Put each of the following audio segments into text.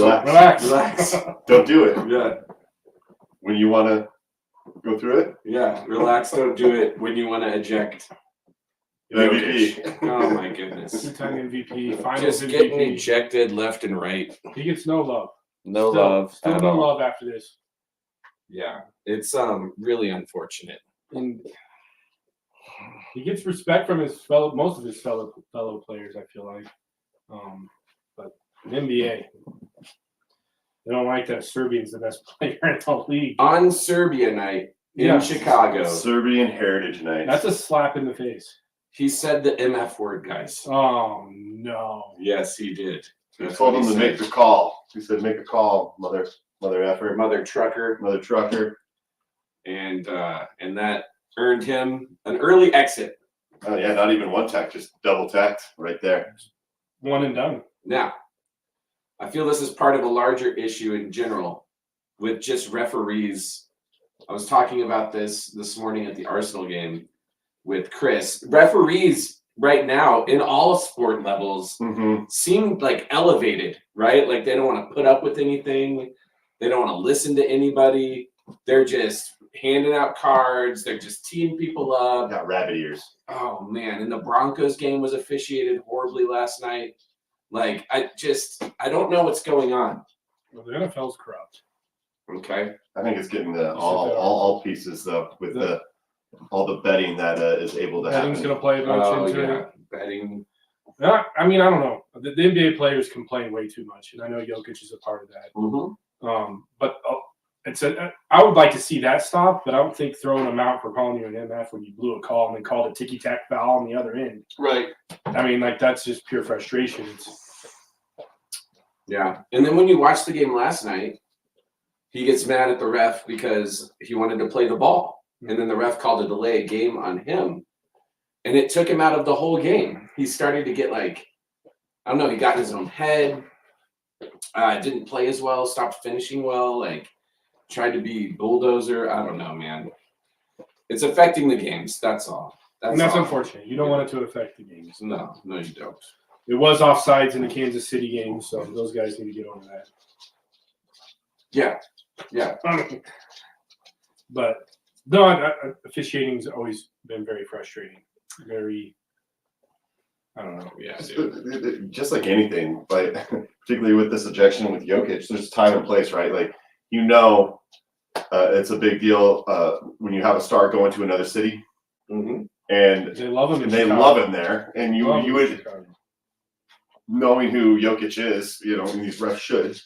Relax. Don't do it. Yeah. When you want to go through it? Yeah. Relax. Don't do it when you want to eject. MVP. Oh my goodness. Two-time MVP. Finals Just MVP. getting ejected left and right. He gets no love. No love. Still at no all. love after this. Yeah. It's really unfortunate. And he gets respect from most of his fellow players, I feel like. But in NBA, they don't like that Serbian's the best player in the league. On Serbia night in Chicago. Serbian Heritage Night. That's a slap in the face. He said the MF word, guys. Oh, no. Yes, he did. He told him to make the call. He said, make a call, mother effer. Mother trucker. And that earned him an early exit. Oh, yeah, not even one tech, just double tacked right there. One and done. Now, I feel this is part of a larger issue in general with just referees. I was talking about this morning at the Arsenal game with Chris. Referees right now in all sport levels seem like elevated, right? Like they don't want to put up with anything. They don't want to listen to anybody. They're just handing out cards. They're just teeing people up. Got rabbit ears. Oh, man. And the Broncos game was officiated horribly last night. Like, I don't know what's going on. Well, the NFL's corrupt. Okay. I think it's getting all pieces though with all the betting that is able to happen. Betting's going to play a bunch into it. Betting. I mean, I don't know. The NBA players complain way too much, and I know Jokic is a part of that. But I would like to see that stop, but I don't think throwing them out for calling you an MF when you blew a call and then called a ticky-tack foul on the other end. Right. I mean, like, that's just pure frustration. Yeah. And then when you watch the game last night, he gets mad at the ref because he wanted to play the ball. And then the ref called a delay game on him. And it took him out of the whole game. He started to get like, I don't know, he got in his own head. Didn't play as well, stopped finishing well, like tried to be bulldozer. I don't know, man. It's affecting the games. That's all. That's unfortunate. You don't want it to affect the games. No, you don't. It was offsides in the Kansas City game, so those guys need to get over that. Yeah. But no, officiating's always been very frustrating. Very, I don't know. Yeah, just like anything, like particularly with this ejection with Jokic, there's time and place, right? Like it's a big deal when you have a star going to another city, and they love him. And they love him there, and you would, knowing who Jokic is, and these refs should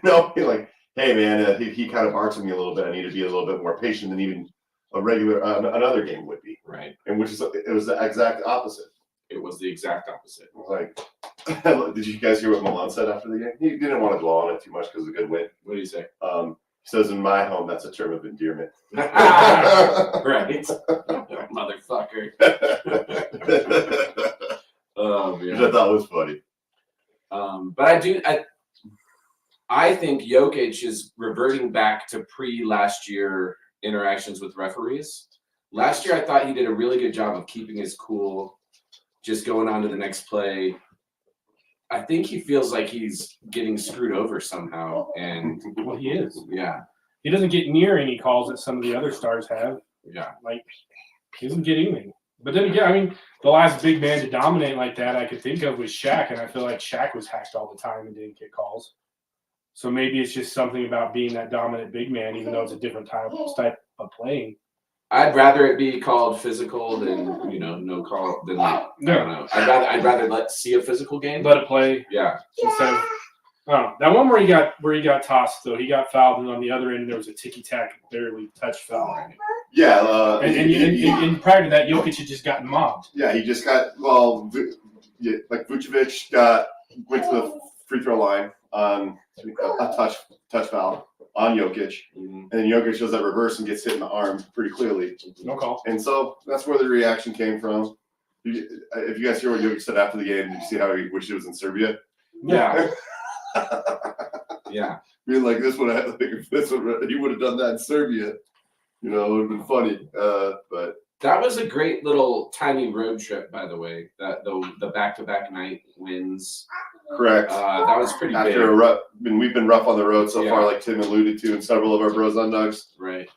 know, like, hey man, he kind of barks at me a little bit. I need to be a little bit more patient than even a regular another game would be. Right. And it was the exact opposite. It was the exact opposite. Like, did you guys hear what Milan said after the game? He didn't want to dwell on it too much because of a good win. What do you say? He says, in my home, that's a term of endearment. Right. Motherfucker. Oh, man. Which I thought was funny. But I think Jokic is reverting back to last year interactions with referees. Last year, I thought he did a really good job of keeping his cool, just going on to the next play. I think he feels like he's getting screwed over somehow. And well, he is. Yeah. He doesn't get near any calls that some of the other stars have. Yeah. Like, he doesn't get anything. But then again, I mean, the last big man to dominate like that I could think of was Shaq, and I feel like Shaq was hacked all the time and didn't get calls. So maybe it's just something about being that dominant big man, even though it's a different type of playing. I'd rather it be called physical than no call than I don't know. I'd rather see a physical game. Let it play. Yeah. Instead of that one where he got tossed though, he got fouled, and on the other end there was a ticky tack barely touched foul. Yeah. And prior to that, Jokic had just gotten mobbed. Yeah, he just got like Vucevic went to the free throw line on a touch foul on Jokic, and then Jokic does that reverse and gets hit in the arm pretty clearly. No call. And so that's where the reaction came from. If you guys hear what Jokic said after the game, did you see how he wished it was in Serbia? Yeah. Yeah. Being like, he would have done that in Serbia. It would have been funny. But that was a great little tiny road trip, by the way. That the back-to-back night wins Correct. That was pretty After big. a rough, we've been rough on the road so far, Yeah. like Tim alluded to in several of our Bros on Nugs. Right.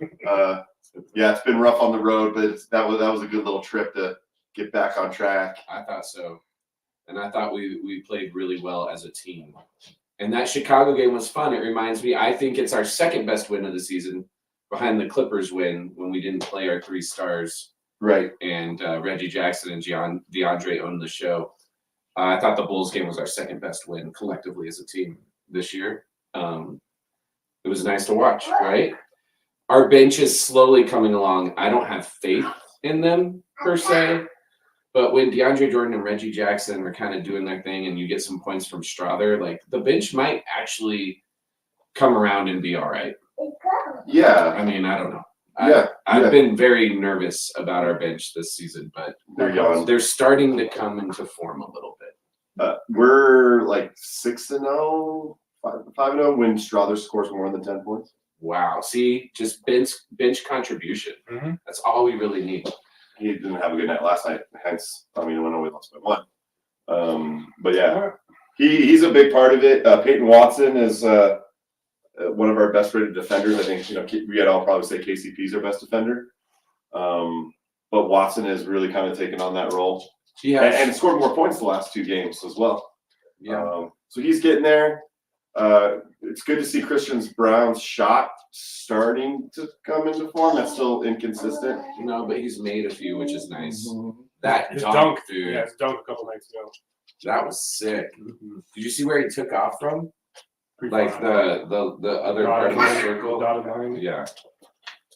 Yeah, it's been rough on the road, but that was a good little trip to get back on track. I thought so. And I thought we played really well as a team. And that Chicago game was fun. It reminds me, I think it's our second best win of the season behind the Clippers win when we didn't play our 3 stars. Right. And Reggie Jackson and DeAndre owned the show. I thought the Bulls game was our second best win collectively as a team this year. It was nice to watch, right? Our bench is slowly coming along. I don't have faith in them per se, but when DeAndre Jordan and Reggie Jackson are kind of doing their thing and you get some points from Strother, like the bench might actually come around and be all right. Yeah. I mean, I don't know. I've been very nervous about our bench this season, but They're young. they're starting to come into form a little bit. We're like 6-0, 5-0 when Strother scores more than 10 points. Wow. See, just bench contribution. Mm-hmm. That's all we really need. He didn't have a good night last night, hence, I mean, we lost by 1. But yeah, he's a big part of it. Peyton Watson is one of our best rated defenders. I think, we'd all probably say KCP is our best defender. But Watson has really kind of taken on that role. And scored more points the last 2 games as well. Yeah. So he's getting there. It's good to see Christian Brown's shot starting to come into form. That's still inconsistent. No, but he's made a few, which is nice. Mm-hmm. That His dunk, dude. Yeah, his dunk a couple nights ago. That was sick. Did you see where he took off from? Pretty Like fun. the other part of the circle? Dotted line. Yeah.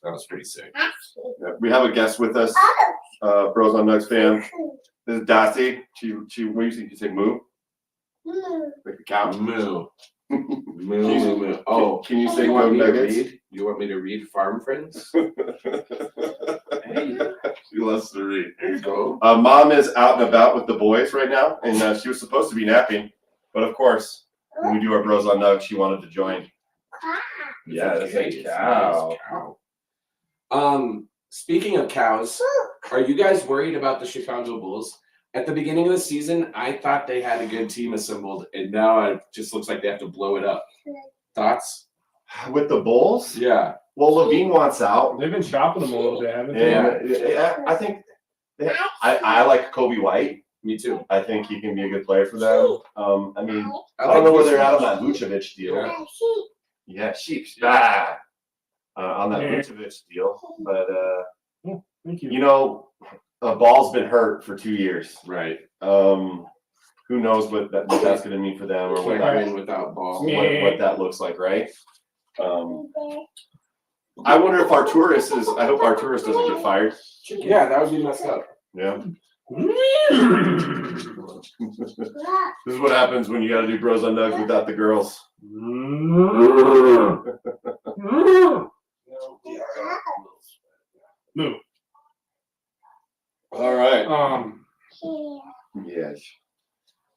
That was pretty sick. Yeah, we have a guest with us, Bros on Nugs fam. This is Dasi. She what do you think you say? Moo? Like a cow. Moo. Moo. Oh, Can you say you go want me to Nuggets? read? You want me to read Farm Friends? She loves to read. Go. Mom is out and about with the boys right now, and she was supposed to be napping, but of course, when we do our Bros on Nugs, she wanted to join. Yeah, that's a cow. Speaking of cows, are you guys worried about the Chicago Bulls? At the beginning of the season, I thought they had a good team assembled, and now it just looks like they have to blow it up. Thoughts? With the Bulls? Yeah. Well, Levine wants out. They've been shopping them a little bit, haven't they? And I think I like Kobe White. Me too. I think he can be a good player for them. I mean, I like don't know where this they're at on one. that Vucevic deal. Yeah. Yeah, sheep. On that Vucevic deal, but Thank you. Ball's been hurt for 2 years. Right. Who knows what that's going to mean for them, or what Can't win without ball. what that looks like, right? I wonder if Arturis is. I hope Arturis doesn't get fired. Yeah, that would be messed up. Yeah. This is what happens when you got to do Bros on Nugs without the girls. Move. All right. Yes.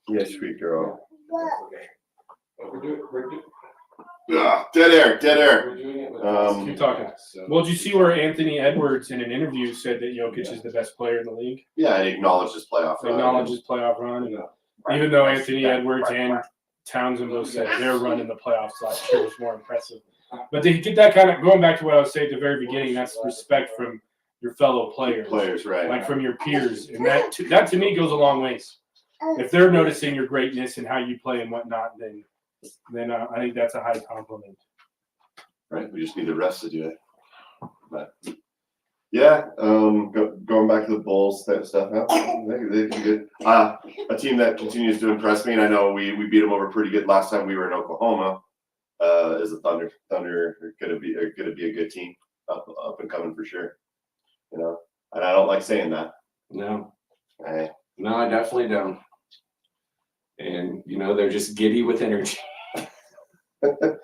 Yes, sweet girl. Dead air. We're doing it with Keep talking. Well, did you see where Anthony Edwards in an interview said that Jokic is the best player in the league? Yeah, he acknowledged his playoff run. Acknowledged his playoff run. And even though Anthony Edwards and Townsend both said their run in the playoffs last year was more impressive. But to get that kind of, going back to what I was saying at the very beginning, that's respect from your fellow players. Right. Like from your peers. And that to me goes a long ways. If they're noticing your greatness and how you play and whatnot, then I think that's a high compliment. Right. We just need the refs to do it. But yeah, going back to the Bulls, that stuff. They can good. A team that continues to impress me, and I know we beat them over pretty good last time we were in Oklahoma. Is the Thunder? Thunder are gonna be a good team, up and coming for sure. And I don't like saying that. No, I definitely don't. And they're just giddy with energy. I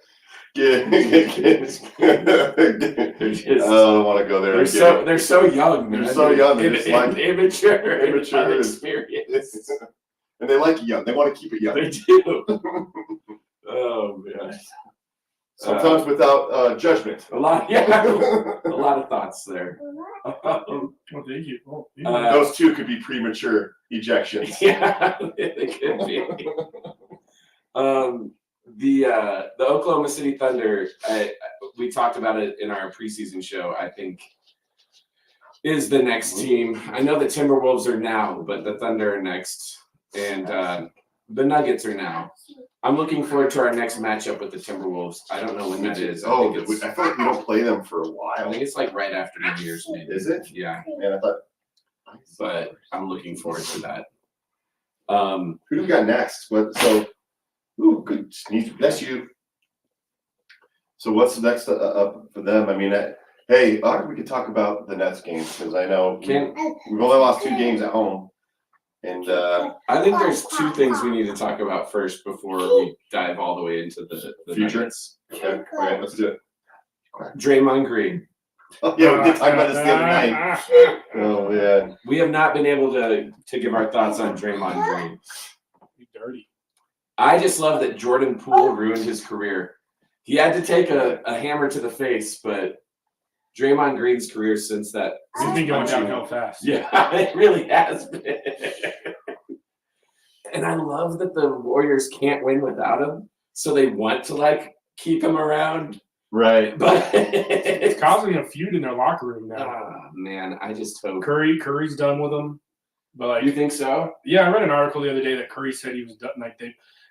don't want to go there. They're so young. Man. They're so young. They're just like immature, inexperienced. And they like it young. They want to keep it young. They do. Oh man. Sometimes without judgment. A lot of thoughts there. Well, thank you. Oh, thank you. Those two could be premature ejections. Yeah, they could be. The Oklahoma City Thunder, we talked about it in our preseason show, I think is the next team. I know the Timberwolves are now, but the Thunder are next. And the Nuggets are now. I'm looking forward to our next matchup with the Timberwolves. I don't know when that is. I I think feel like we don't play them for a while. I think it's like right after New Year's, maybe. Is it? Yeah. Man, I thought. But I'm looking forward to that. Who do we got next? Ooh, good sneeze. That's you. So what's next up for them? I mean, hey, we could talk about the Nets game because I know we've only lost 2 games at home. And I think there's 2 things we need to talk about first before we dive all the way into the future. Nuggets. Okay, all right, let's do it. Draymond Green. Oh, yeah, we did talk about this the other night. Oh yeah. We have not been able to give our thoughts on Draymond Green. Dirty. I just love that Jordan Poole ruined his career. He had to take a hammer to the face, but Draymond Green's career since that. He's been going downhill fast. Yeah, it really has been. And I love that the Warriors can't win without him, so they want to keep him around. Right. But it's causing a feud in their locker room now. Oh, man, I just hope Curry's done with them. But you think so? Yeah, I read an article the other day that Curry said he was done.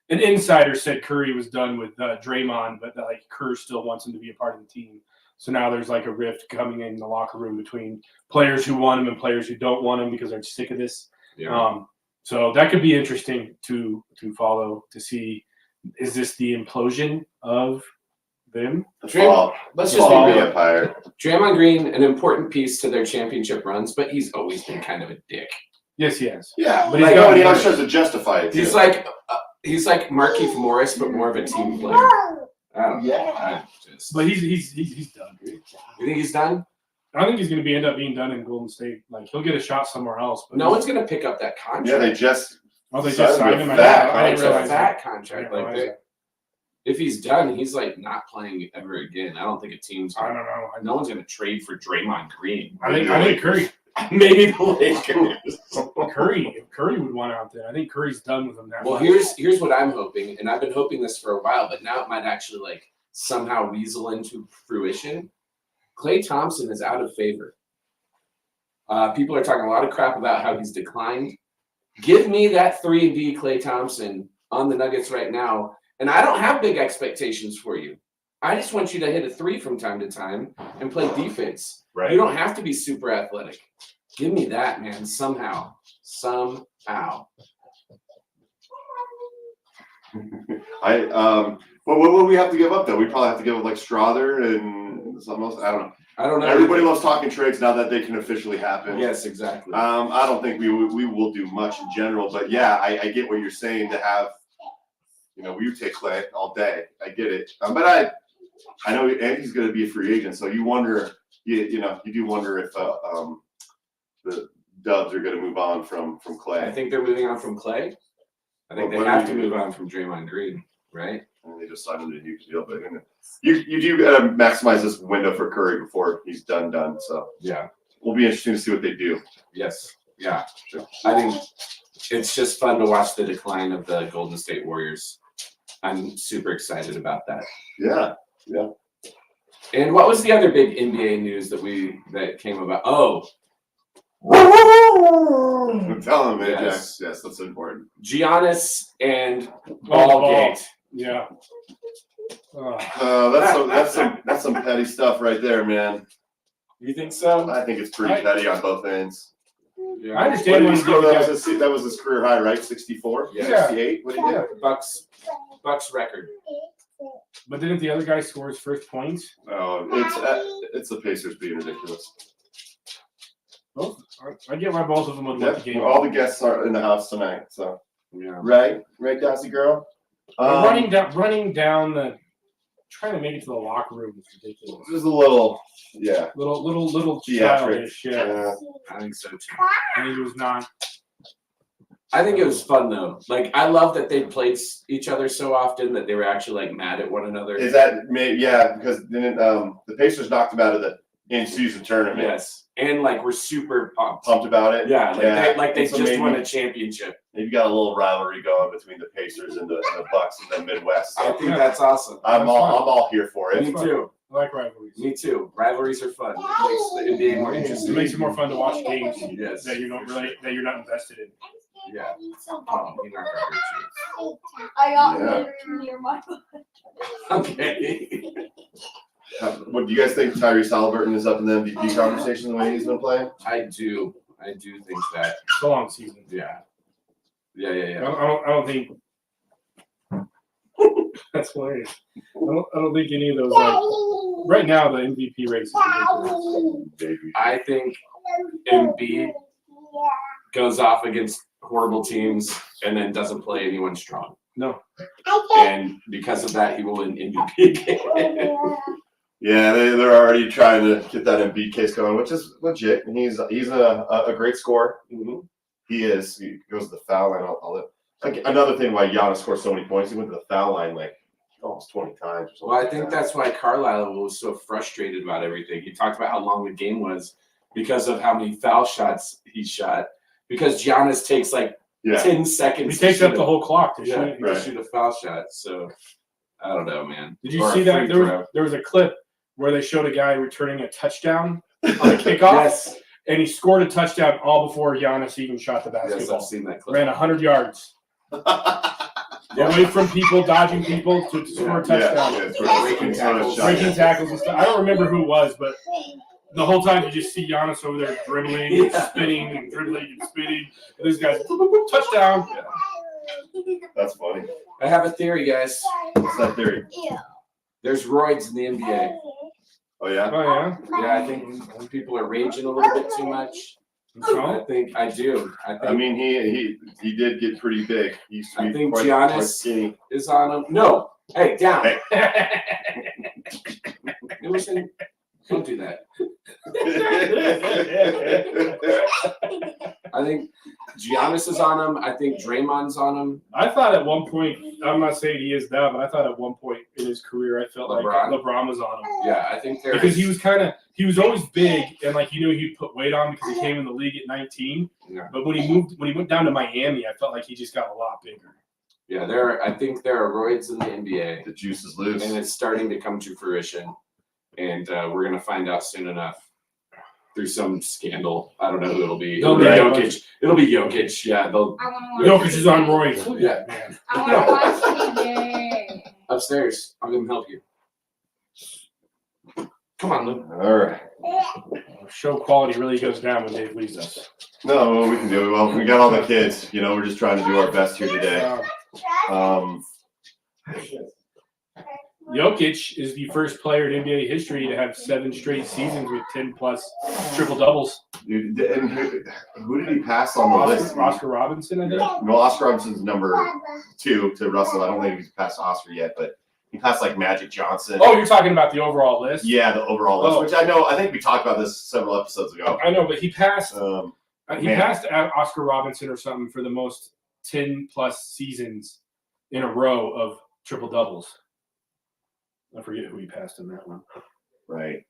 An insider said Curry was done with Draymond, but Curry still wants him to be a part of the team. So now there's a rift coming in the locker room between players who want him and players who don't want him because they're sick of this. Yeah. So that could be interesting to follow, to see, is this the implosion of them? Let's just be real. Empire. Draymond Green, an important piece to their championship runs, but he's always been kind of a dick. Yes, he has. Yeah, but he always tries to justify it. He's like Markieff Morris, but more of a team player. But he's done. You think he's done? I think he's going to end up being done in Golden State. He'll get a shot somewhere else. But no one's going to pick up that contract. Yeah, they just signed him. I didn't realize that contract. That. If he's done, he's not playing ever again. I don't think a team's. I don't know. No one's going to trade for Draymond Green. I think Curry. Maybe the Lakers. Curry would want out there. I think Curry's done with him now. Well, here's what I'm hoping, and I've been hoping this for a while, but now it might actually somehow weasel into fruition. Klay Thompson is out of favor. People are talking a lot of crap about how he's declined. Give me that 3D Klay Thompson on the Nuggets right now, and I don't have big expectations for you. I just want you to hit a 3 from time to time and play defense. Right. You don't have to be super athletic. Give me that, man, somehow. What would we have to give up though? We probably have to give up Strother and something else. I don't know. Everybody loves talking trades now that they can officially happen. Yes, exactly. I don't think we will do much in general, but yeah, I get what you're saying to have. We would take Klay all day. I get it, but I know Andy's going to be a free agent, so you wonder. You do wonder if the Dubs are going to move on from Klay. I think they're moving on from Klay. I think they have to move on from Draymond Green, right? And they just signed him to a huge deal, but you do got to maximize this window for Curry before he's done. So yeah, will be interesting to see what they do. Yes, yeah, sure. I think it's just fun to watch the decline of the Golden State Warriors. I'm super excited about that. Yeah. And what was the other big NBA news that came about? Oh. Tell him, man. Yes. Yes, that's important. Giannis and Ballgate. Yeah. That's some petty stuff right there, man. You think so? I think it's pretty petty on both ends. Yeah. I understand that was his career high, right? 64? Yeah. 68? What did he do? Bucks record. But didn't the other guy score his first points? Oh, it's the Pacers being ridiculous. I get why both of them would win the game. Well, all the guests are in the house tonight, so yeah. Right, Darcy girl. Running down trying to make it to the locker room is ridiculous. There's a little, little theatric. childish. Yeah. I think so too. I think it was not. I think it was fun though. I love that they played each other so often that they were actually mad at one another. Is that because then the Pacers knocked them out of in-season tournament. Yes, and like we're super pumped. Pumped about it. Yeah, like they So just maybe- won a championship. Maybe got a little rivalry going between the Pacers and the Bucks in the Midwest. I think that's awesome. I'm all here for it. Me too. I like rivalries. Me too. Rivalries are fun. It makes the NBA more It interesting. makes it more fun to watch games Yes. that you're not invested in. Yeah. Oh, you knocked out your I got Yeah. literally near my butt. shoes. Okay. What do you guys think? Tyrese Halliburton is up in the MVP conversation the way he's been playing? I do think that. It's a long season. Yeah. I Yeah. don't think that's hilarious. I don't think any of those right now the MVP race is ridiculous. Baby. I think Embiid goes off against horrible teams and then doesn't play anyone strong. No. And because of that, he will win MVP again. Yeah, they're already trying to get that Embiid case going, which is legit. And he's a great scorer. Mhm. He is. He goes to the foul line. Like another thing why Giannis scored so many points, he went to the foul line like almost 20 times. Or something Well, I like think that. that's why Carlisle was so frustrated about everything. He talked about how long the game was because of how many foul shots he shot. Because Giannis takes like 10 seconds. He takes to up shoot the whole clock to yeah, shoot. to shoot a foul shot. So I don't know, man. Did you Or a see that? free throw. There was a clip where they showed a guy returning a touchdown on a kickoff, Yes. and he scored a touchdown all before Giannis even shot the Yes, basketball. I've seen that clip. Ran 100 yards away from people, dodging people to score a touchdown. Yeah, it's really Breaking sort of tackles. shot. Breaking tackles and stuff. I don't remember who it was, but the whole time you just see Giannis over there dribbling and spinning and dribbling and spinning. And this guy's touchdown. That's funny. I have a theory, guys. What's that theory? There's roids in the NBA. Oh yeah. Oh yeah. Yeah, I think people are raging a little bit too much. I think I do. I mean, he did get pretty big. He used to I be think quite Giannis- skinny. is on him. No. Hey, down. Hey. Listen, don't do that. I think Giannis is on him. I think Draymond's on him. I thought at one point, I'm not saying he is now, but I thought at one point in his career, I felt like LeBron? LeBron was on him. Yeah, I think there's Because he was always big and like you knew he'd put weight on because he came in the league at 19. Yeah. But when he went down to Miami, I felt like he just got a lot bigger. Yeah, I think there are roids in the NBA, The juice is loose. and it's starting to come to fruition. And we're gonna find out soon enough through some scandal. I don't know who it'll be. It'll be Right. Jokic. It'll be Jokic. Yeah, they'll I want to watch. Jokic is on roids. Yeah. Man. I want to watch the game. upstairs. I'll come help you. Come on, Luke. All right. Show quality really goes down when Dave leaves us. No, well, we can do it. Well, we got all the kids. You know, we're just trying to do our best here today. Jokic is the first player in NBA history to have 7 straight seasons with 10+ triple doubles. Dude, and who did he pass on the list? Oscar Robinson, I think. Well, Oscar Robinson's number 2 to Russell. I don't think he's passed Oscar yet, but he passed like Magic Johnson. Oh, you're talking about the overall list? Yeah, the overall list, Oh. which I think we talked about this several episodes ago. I know, but he passed. Man. Passed Oscar Robinson or something for the most 10+ seasons in a row of triple doubles. I forget who he passed in that one. Right.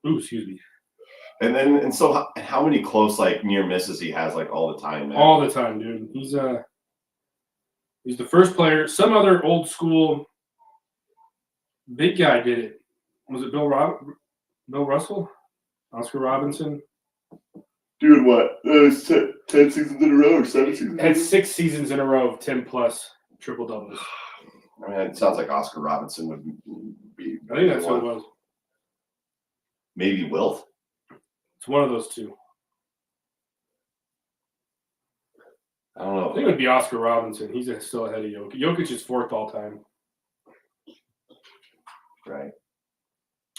Ooh, excuse me. And so how many close like near misses he has like all the time, man? All the time, dude. He's the first player. Some other old school big guy did it. Was it Bill Russell? Oscar Robinson? Doing what? 10 seasons in a row or 7 seasons? Had 6 seasons in a row of 10+ triple doubles. I mean, it sounds like Oscar Robinson would be. I think that's what it was. Maybe Wilt. It's one of those two. I don't know. I think it would be Oscar Robinson. He's still ahead of Jokic. Jokic is 4th all time. Right.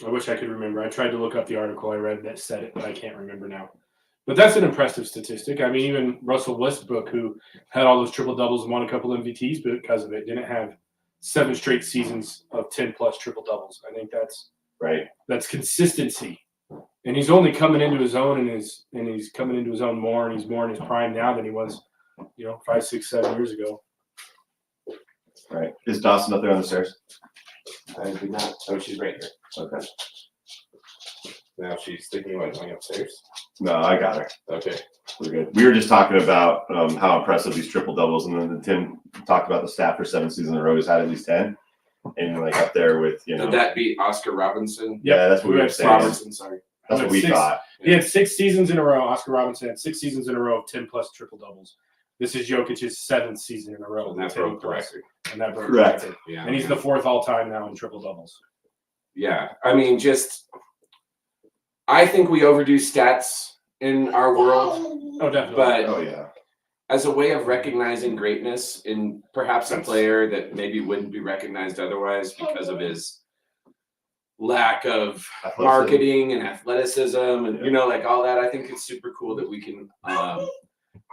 I wish I could remember. I tried to look up the article I read that said it, but I can't remember now. But that's an impressive statistic. I mean, even Russell Westbrook, who had all those triple doubles and won a couple MVPs because of it, didn't have 7 straight seasons of 10+ triple doubles. I think that's consistency. And he's only coming into his own, and he's coming into his own more, and he's more in his prime now than he was, 5, 6, 7 years ago. Right. Is Dawson up there on the stairs? I do not. Oh, she's right here. Okay. Now she's thinking about going upstairs. No, I got her. Okay. We're good. We were just talking about how impressive these triple doubles, and then Tim talked about the stat for 7 seasons in a row. He's had at least 10, and like up there with Did that beat Oscar Robinson? Yeah, that's what we were saying. Robertson, sorry. That's what we thought. He had 6 seasons in a row. Oscar Robinson had 6 seasons in a row of 10 plus triple doubles. This is Jokic's 7th season in a row. And that with 10 broke the plus. record. And that broke Correct. the record. Yeah. And he's the 4th all time now in triple doubles. Yeah. I mean, I think we overdo stats in our world, Oh, definitely. but Oh yeah. as a way of recognizing greatness in perhaps a player that maybe wouldn't be recognized otherwise because of his lack of Athleticism. marketing and athleticism and like all that, I think it's super cool that we can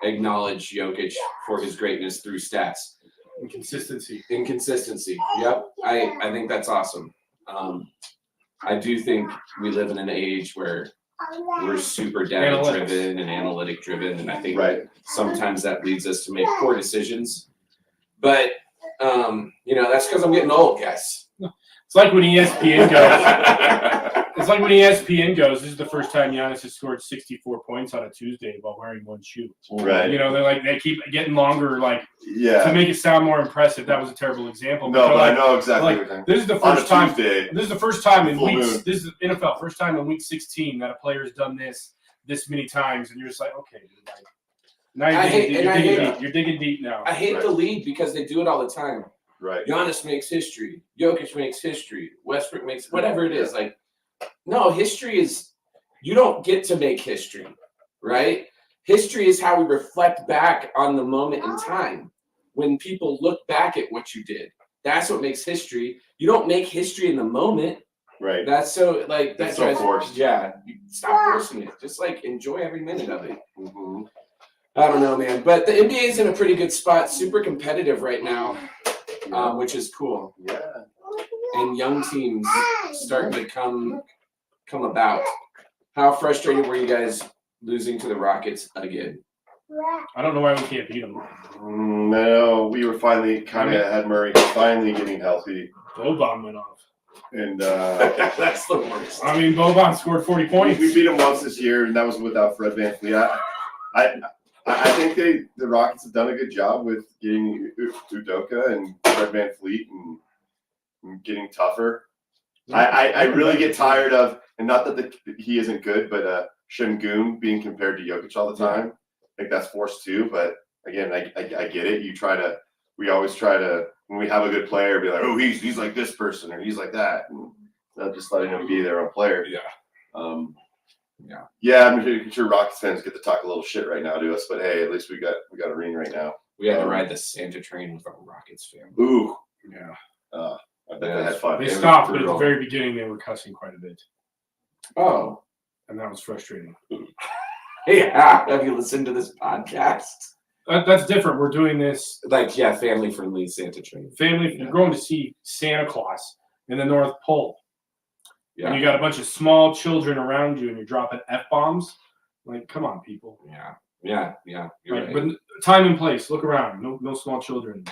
acknowledge Jokic for his greatness through stats. Inconsistency. Yep. I think that's awesome. I do think we live in an age where we're super data driven and analytic driven, and I think sometimes that leads us to make poor decisions. But that's because I'm getting old, guys. It's like when ESPN goes. It's like when ESPN goes. This is the first time Giannis has scored 64 points on a Tuesday while wearing one shoe. Right. They keep getting longer, to Yeah. make it sound more impressive. That was a terrible example. No, but I know exactly what you're saying. This is the On a first time. Tuesday, This is the first time in full weeks. moon. This is NFL first time in week 16 that a player has done this many times, and you're just like, okay, dude, now you're digging deep now. I hate the league because they do it all the time. Right. Giannis makes history. Jokic makes history. Westbrook makes whatever it is. No, history is you don't get to make history, right? History is how we reflect back on the moment in time. When people look back at what you did, that's what makes history. You don't make history in the moment. Right. That's so That's so forced. Yeah, stop forcing it. Just enjoy every minute of it. Mm-hmm. I don't know, man. But the NBA is in a pretty good spot. Super competitive right now, which is cool. Yeah. And young teams starting to come about. How frustrated were you guys losing to the Rockets again? I don't know why we can't beat them. No, we were finally had Murray finally getting healthy, Boban went off. and That's the worst. I mean, Boban scored 40 points. we beat him once this year, and that was without Fred VanVleet. I think the Rockets have done a good job with getting Udoka and Fred VanVleet and getting tougher. I really get tired of, and not that he isn't good, but Şengün being compared to Jokic all the time. I think that's forced too. But again, I get it. We always try to, when we have a good player, be like, oh, he's like this person or he's like that, and not just letting him be their own player. Yeah. I'm sure Rockets fans get to talk a little shit right now to us, but hey, at least we got a ring right now. We had to ride the Santa train with our Rockets family. Ooh, Yeah. I bet they had fun. They It was stopped, but at the brutal. very beginning, they were cussing quite a bit. Oh, And that was frustrating. yeah. Have you listened to this podcast? That's different. We're doing this Family friendly Santa train. family. You're going to see Santa Claus in the North Pole. Yeah. And you got a bunch of small children around you and you're dropping F-bombs. Come on, people. Yeah. You're right. But time and place. Look around. No small children.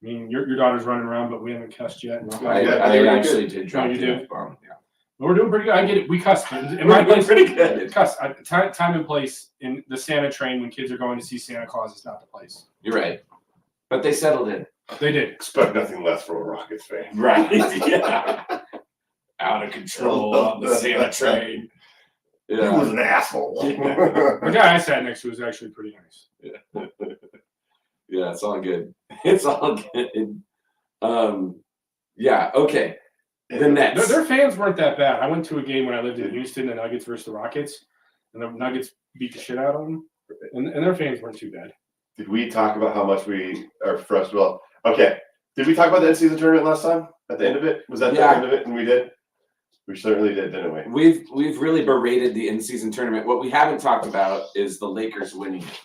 I mean, your daughter's running around, but we haven't cussed yet. I actually did drop you the did? F-bomb. Yeah. We're doing pretty good. I get it. We cussed. In We're my place, pretty good. cuss. Time and place in the Santa train when kids are going to see Santa Claus is not the place. You're right. But they settled in. They did. Expect nothing less from a Rockets fan. Right. Yeah. Out of control on the Santa train. He was an asshole. The guy I sat next to was actually pretty nice. Yeah, it's all good. It's all good. Yeah, okay. The Nets. Their fans weren't that bad. I went to a game when I lived in Houston, the Nuggets versus the Rockets, and the Nuggets beat the shit out of them, and their fans weren't too bad. Did we talk about how much we are frustrated? Well, okay. Did we talk about the in-season tournament last time? At the end of it? Was that the end of it? And we did? We certainly did, didn't we? We've really berated the in-season tournament. What we haven't talked about is the Lakers winning it.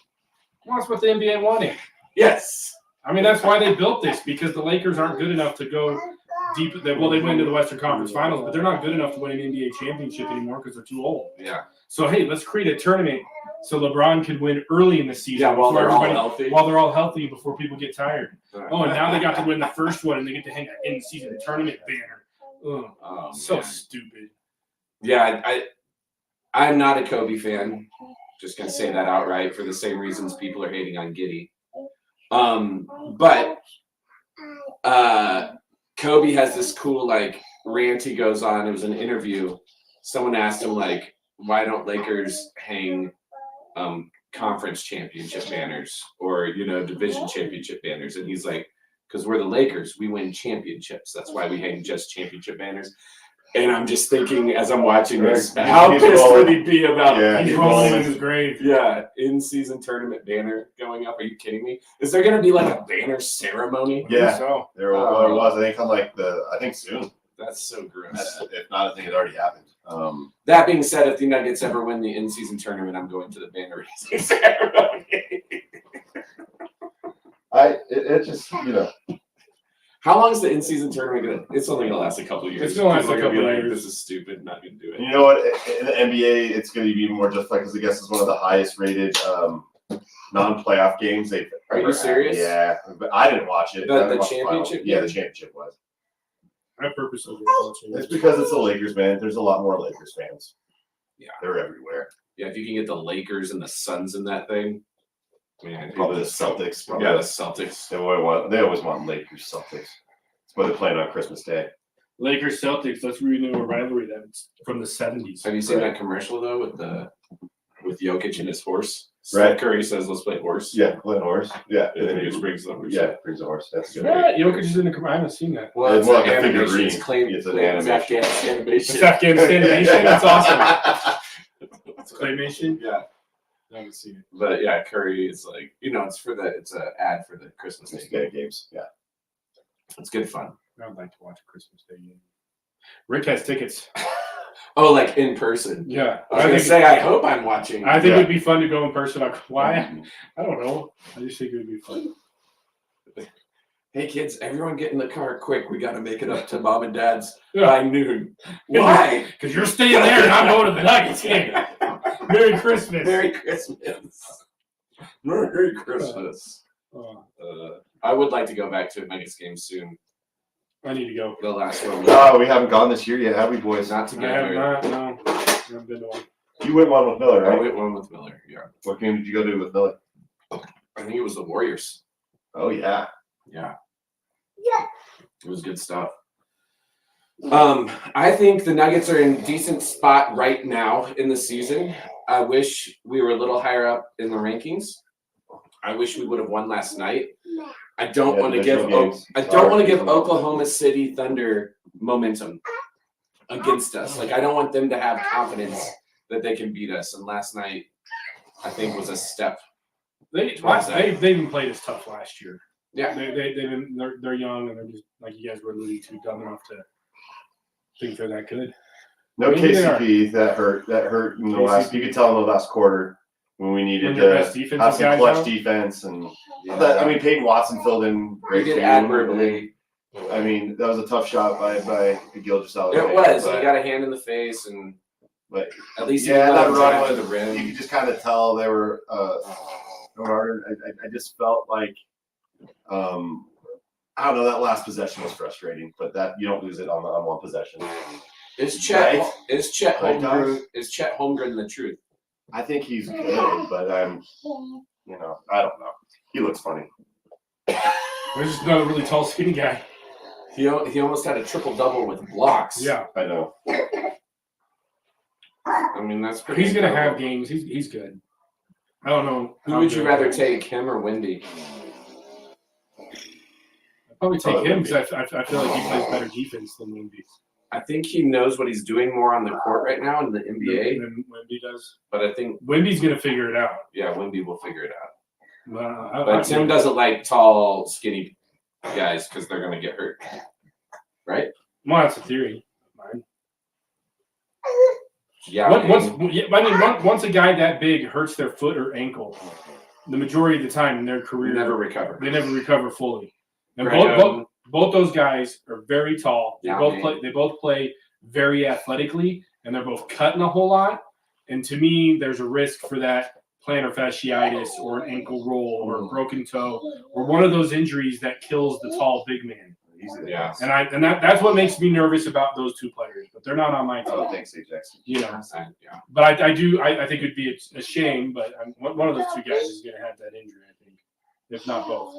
Well, that's what the NBA wanted. Yes. I mean, that's why they built this, because the Lakers aren't good enough to go deep. Well, they went into the Western Conference Finals, but they're not good enough to win an NBA championship anymore because they're too old. Yeah. So, hey, let's create a tournament so LeBron can win early in the season. Yeah, while they're all healthy. While they're all healthy before people get tired. Right. Oh, and now they got to win the first one, and they get to hang an in-season tournament banner. Ugh, Oh, so man. stupid. Yeah, I'm not a Kobe fan. Just gonna say that outright for the same reasons people are hating on Giddey. But Kobe has this cool like rant he goes on. It was an interview. Someone asked him like, why don't Lakers hang conference championship banners or division championship banners? And he's like, because we're the Lakers, we win championships. That's why we hang just championship banners. And I'm just thinking as I'm watching this, how pissed would he be about He's rolling in his grave. Yeah, in-season tournament banner going up. Are you kidding me? Is there going to be like a banner ceremony? Yeah. So There was. I think I think soon. That's so gross. If not, I think it already happened. That being said, if the Nuggets ever win the in-season tournament, I'm going to the banner raising ceremony. It just How long is the in-season tournament going to? It's only going to last a couple of years. It's gonna last People are a gonna be couple of like, years. This is stupid. Not going to do it. you know what? In the NBA, it's going to be more just like because I guess it's one of the highest rated non-playoff games they've. Are you ever had. serious? Yeah, but I didn't watch it. The I didn't watch championship final. Yeah, the game? championship was. I purposely didn't watch It's it. because it's the Lakers, man. There's a lot more Lakers fans. Yeah. They're everywhere. Yeah, if you can get the Lakers and the Suns in that thing, man. Probably the Celtics. Probably. Yeah, the Celtics. They always want Lakers Celtics. That's why they're playing on Christmas Day. Lakers Celtics. Let's renew a rivalry that's from the 70s. Have you seen Right. that commercial though with Jokic and his horse? Right. Steph Curry says, "Let's play horse." Yeah, Glenn Horse. Yeah, And then he just brings the horse. yeah, brings a horse. That's good. Yeah, Jokic is in the. I haven't seen that. Well, It's it's more like like a animation. figurine. It's claimed. It's an It's animation. Afghan animation. It's Afghanistan animation. That's awesome. It's claymation. Yeah, I haven't seen it. but yeah, Curry is like it's an ad for the Christmas Day. Just getting games. Yeah. It's good fun. I would like to watch a Christmas Day game. Rick has tickets. Oh, like in person. Yeah, I was gonna say, I hope I'm watching. I think Yeah. it'd be fun to go in person. Why? I don't know. I just think it would be fun. Hey kids, everyone get in the car quick. We got to make it up to mom and dad's Yeah. by noon. Why? Because you're staying there and I'm going to the Nuggets game. Merry Christmas. Merry Christmas. Merry Christmas. Oh, I would like to go back to a Nuggets game soon. I need to go. The last one. Oh, we haven't gone this year yet, have we, boys? Not I together. have not. No, I haven't been to one. You went one with Miller, I right? went one with Miller. Yeah, What game did you go to with Miller? I think it was the Warriors. Oh yeah. Yeah. It was good stuff. I think the Nuggets are in a decent spot right now in the season. I wish we were a little higher up in the rankings. I wish we would have won last night. I don't Yeah, want to give divisional games. I don't want to give Oklahoma City Thunder momentum against us. Like I don't want them to have confidence that they can beat us. And last night, I think was a step. They didn't play this tough last year. Yeah. They're young and they're just like you guys were alluding to, dumb enough to think they're that good. No Maybe they KCP. That hurt in the last. You could tell in the last quarter when we needed When your to best defensive have some guys clutch out? defense and. Yeah. I mean, Peyton Watson filled in He great. did too. admirably. I mean, that was a tough shot by Gilgeous-Alexander. It was. He but- got a hand in the face, and But at least he yeah, didn't let that him run drive to was. the rim. You could just kind of tell they were going harder. I just felt like, I don't know. That last possession was frustrating, but that you don't lose it on one possession. Is Chet Right? Holmgren Right, is Chet Holmgren the truth? I think he's good, but I don't know. He looks funny. There's just another really tall, skinny guy. He almost had a triple double with blocks. Yeah, I know. I mean that's pretty. he's gonna have incredible. games. He's good. I don't know. Who would you rather take, him or Wendy? I'd probably take him because I feel like he plays better defense than Wemby. I think he knows what he's doing more on the court right now in the NBA, Than Wemby does. but I think Wemby's gonna figure it out. Wendy will figure it out. But Tim doesn't like tall, skinny guys because they're gonna get hurt, right? Well, that's a theory. Mine. Yeah. Once a guy that big hurts their foot or ankle, the majority of the time in their career, never recover. they never recover fully. And Right, both those guys are very tall. They Yeah, both man. play. They both play very athletically, and they're both cutting a whole lot. And to me, there's a risk for that plantar fasciitis or an ankle roll or a broken toe or one of those injuries that kills the tall big man. Easy. Yeah. And that's what makes me nervous about those two players. but they're not on my team. Oh, thanks, ejections. You know, Yeah. but I think it'd be a shame. But one of those two guys is going to have that injury. I think, if not both.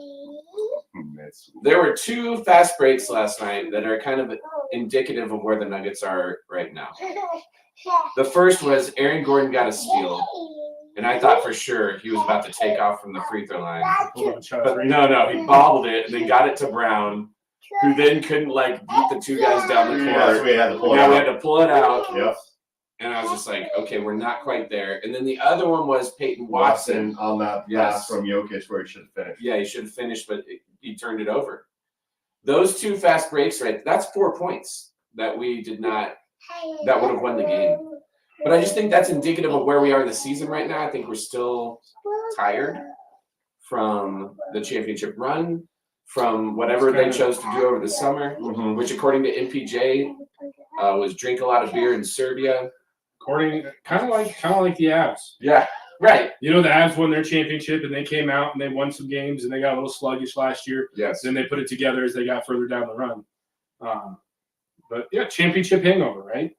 There were 2 fast breaks last night that are kind of indicative of where the Nuggets are right now. The first was Aaron Gordon got a steal, and I thought for sure he was about to take off from the free throw line. But no, he bobbled it and then got it to Brown, who then couldn't beat the 2 guys down the court. Yeah, so we had to pull it Now we out. had to pull it out. Yep. And I was just like, okay, we're not quite there. And then the other one was Peyton Watson. On that pass from Jokic where he should have finished. Yeah, he should have finished, but he turned it over. Those 2 fast breaks, right? That's 4 points that we did not, that would have won the game. But I just think that's indicative of where we are in the season right now. I think we're still tired from the championship run, from whatever they chose to do over the summer, which according to MPJ was drink a lot of beer in Serbia. According, kind of like the Avs. Yeah, right. You know, the Avs won their championship, and they came out and they won some games, and they got a little sluggish last year. Yes. Then they put it together as they got further down the run. But yeah, championship hangover, right?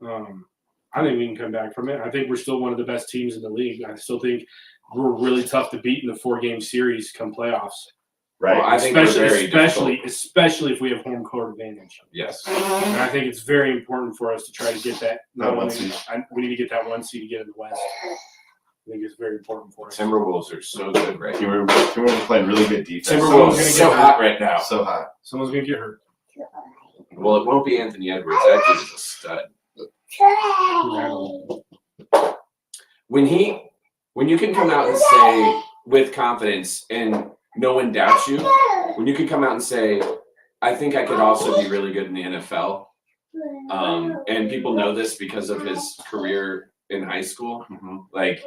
I think we can come back from it. I think we're still one of the best teams in the league. I still think we're really tough to beat in the 4-game series come playoffs. Right. Well, I think especially if we have home court advantage. Yes. And I think it's very important for us to try to get that. That 1 seed. We need to get that 1 seed to get in the West. I think it's very important for us. Timberwolves are so good right now. Timberwolves are playing really good defense. Timberwolves are so hot right now. So hot. Someone's going to get hurt. Well, it won't be Anthony Edwards. That dude is a stud. When you can come out and say with confidence and no one doubts you, when you can come out and say, I think I could also be really good in the NFL. And people know this because of his career in high school. I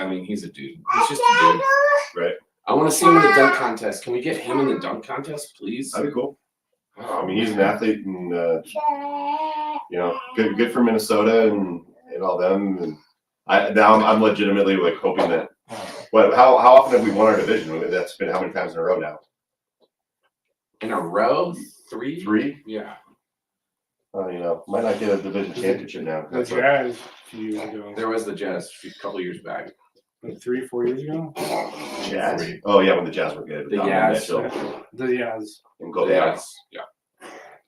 mean, he's a dude. He's just a dude. Right. I want to see him in the dunk contest. Can we get him in the dunk contest, please? That'd be cool. I mean, he's an athlete, and good for Minnesota and all them. And I'm legitimately hoping that. How often have we won our division? That's been how many times in a row now? In a row, 3. 3. Yeah. Might not get a division championship now. The Jazz a few years ago. There was the Jazz a couple years back. Like 3 or 4 years ago? Jazz. Oh yeah, when the Jazz were good. The Jazz. The Jazz. And go The down. Jazz. Yeah.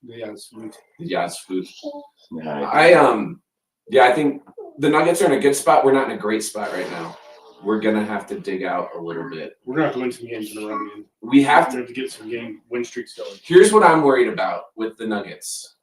The Jazz. The Jazz food. Nice. I think the Nuggets are in a good spot. We're not in a great spot right now. We're gonna have to dig out a little bit. We're gonna have to win some games in a row again. We have to get some win streaks going. Here's what I'm worried about with the Nuggets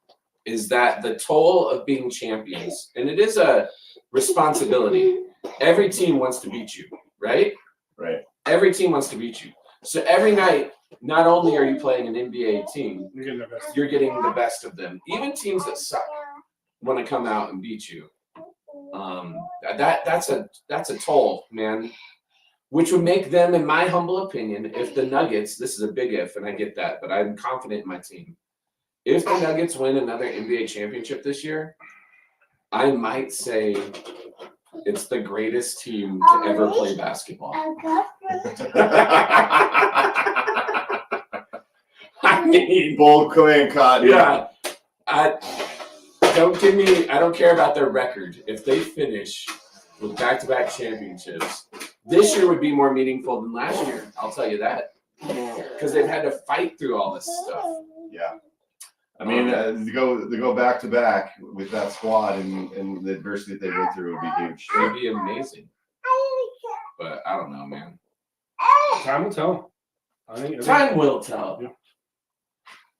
is that the toll of being champions, and it is a responsibility. Every team wants to beat you, right? Right. Every team wants to beat you. So every night, not only are you playing an NBA team, you're getting the best of them. Even teams that suck want to come out and beat you. That's a toll, man. Which would make them, in my humble opinion, if the Nuggets, this is a big if, and I get that, but I'm confident in my team. If the Nuggets win another NBA championship this year, I might say it's the greatest team to ever play basketball. I mean, bold claim, Cotton. yeah. I don't care about their record. If they finish with back-to-back championships, this year would be more meaningful than last year. I'll tell you that, because they've had to fight through all this stuff. Yeah. I mean, to go back to back with that squad and the adversity that they went through would be huge. It would be amazing. But I don't know, man. Time will tell. Time will tell. Yeah.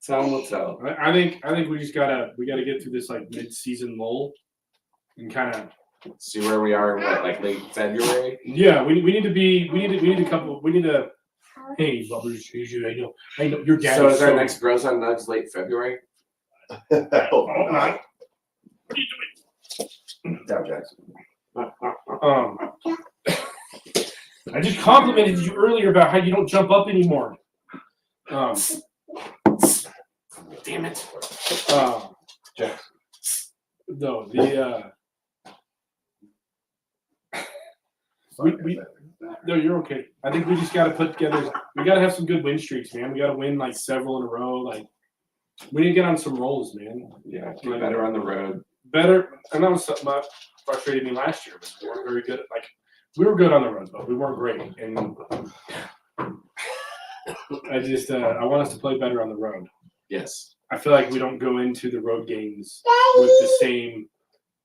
Time will tell. I think we just gotta get through this mid-season lull and kind of see where we are. Late February? Yeah, we need to. Hey, Bubbers, I know your dad. So is our next Bros on Nugs late February? Down, Jackson. I just complimented you earlier about how you don't jump up anymore. Damn it. Jackson. No, no, you're okay. I think we just got to put together. We got to have some good win streaks, man. We got to win several in a row. We need to get on some rolls, man. Yeah, get better on the road. Better, and that was something that frustrated me last year. But we weren't very good. Like we were good on the road, but we weren't great. And I want us to play better on the road. Yes. I feel like we don't go into the road games with the same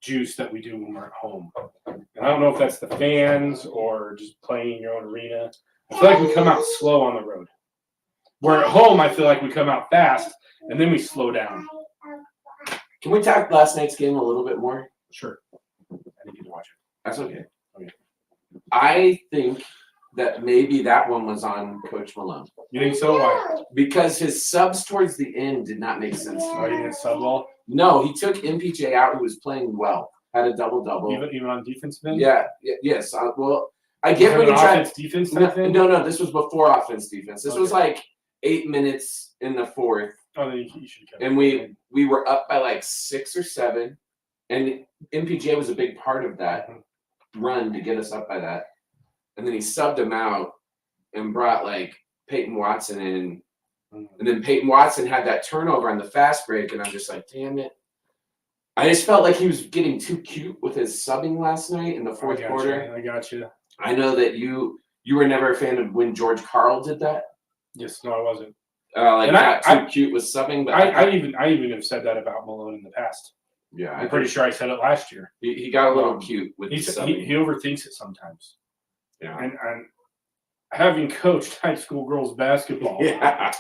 juice that we do when we're at home. And I don't know if that's the fans or just playing in your own arena. I feel like we come out slow on the road. Where at home, I feel like we come out fast and then we slow down. Can we talk last night's game a little bit more? Sure. I didn't get to watch it. That's okay. Okay. I think that maybe that one was on Coach Malone. You think so? Why? Because his subs towards the end did not make sense to Oh, you me. didn't sub well? No, he took MPJ out, who was playing well, had a double-double. Even on defensive end? Yes. Well, I get when you try. offense defense type thing? No, this was before offense defense. This was Okay. like 8 minutes in the fourth, Oh, then you should have kept and it. we were up by like 6 or 7, and MPJ was a big part of that run to get us up by that. And then he subbed him out and brought like Peyton Watson in, and then Peyton Watson had that turnover on the fast break, and I'm just like, damn it. I just felt like he was getting too cute with his subbing last night in the fourth quarter. I got you. I know that you were never a fan of when George Karl did that. Yes, no, I wasn't. Like And too cute with subbing, but I even have said that about Malone in the past. yeah, I'm pretty sure I said it last year. he got a little cute with the He subbing. overthinks it sometimes. Yeah. And having coached high school girls basketball, Yeah.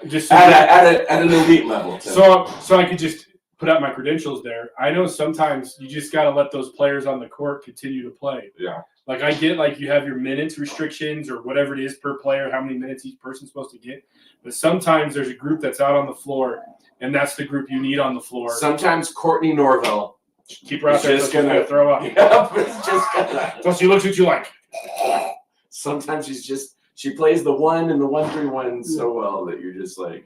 just At an elite level. Too. so I could just put out my credentials there. I know sometimes you just got to let those players on the court continue to play. Yeah. Like I get like you have your minutes restrictions or whatever it is per player, how many minutes each person's supposed to get. But sometimes there's a group that's out on the floor, and that's the group you need on the floor. Sometimes Courtney Norville. Keep her out there. Just She's gonna gonna- throw up. Yep, it's just gonna. So she looks at you like. Sometimes she plays the 1 and the 1-3-1 so well that you're just like.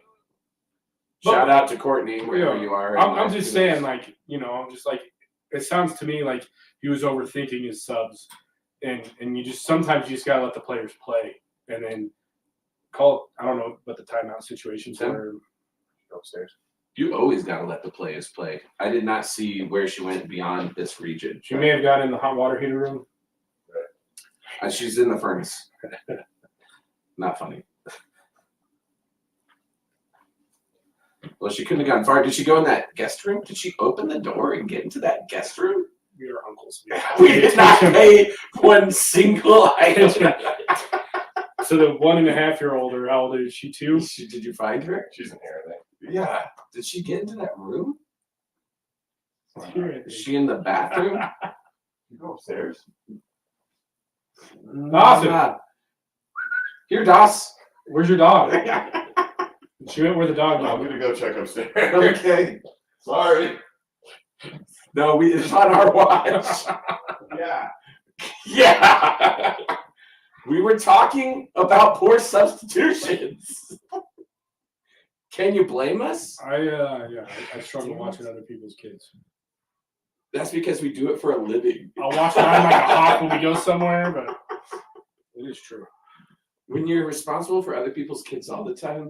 Shout out to Courtney wherever you are. I'm just saying, like, I'm just like, it sounds to me like he was overthinking his subs, and you just sometimes you just gotta let the players play, and then call. I don't know what the timeout situations were. Go upstairs. You always got to let the players play. I did not see where she went beyond this region. She may have got in the hot water heater room. She's in the furnace. Not funny. Well, she couldn't have gone far. Did she go in that guest room? Did she open the door and get into that guest room? We are uncles. We did not pay one single item. So the 1.5-year-old, or how old is she? 2? Did you find her? She's in here, I think. Yeah. Did she get into that room? Here, Is she in the bathroom? You go upstairs. Dawson. Here, Doss. Where's your dog? She went where the dog I'm went. gonna go check upstairs. Okay. Sorry. No, it's on our watch. Yeah. Yeah. We were talking about poor substitutions. Can you blame us? I struggle watching other people's kids. That's because we do it for a living. I'll watch mine like a hawk when we go somewhere, but it is true. When you're responsible for other people's kids all the time,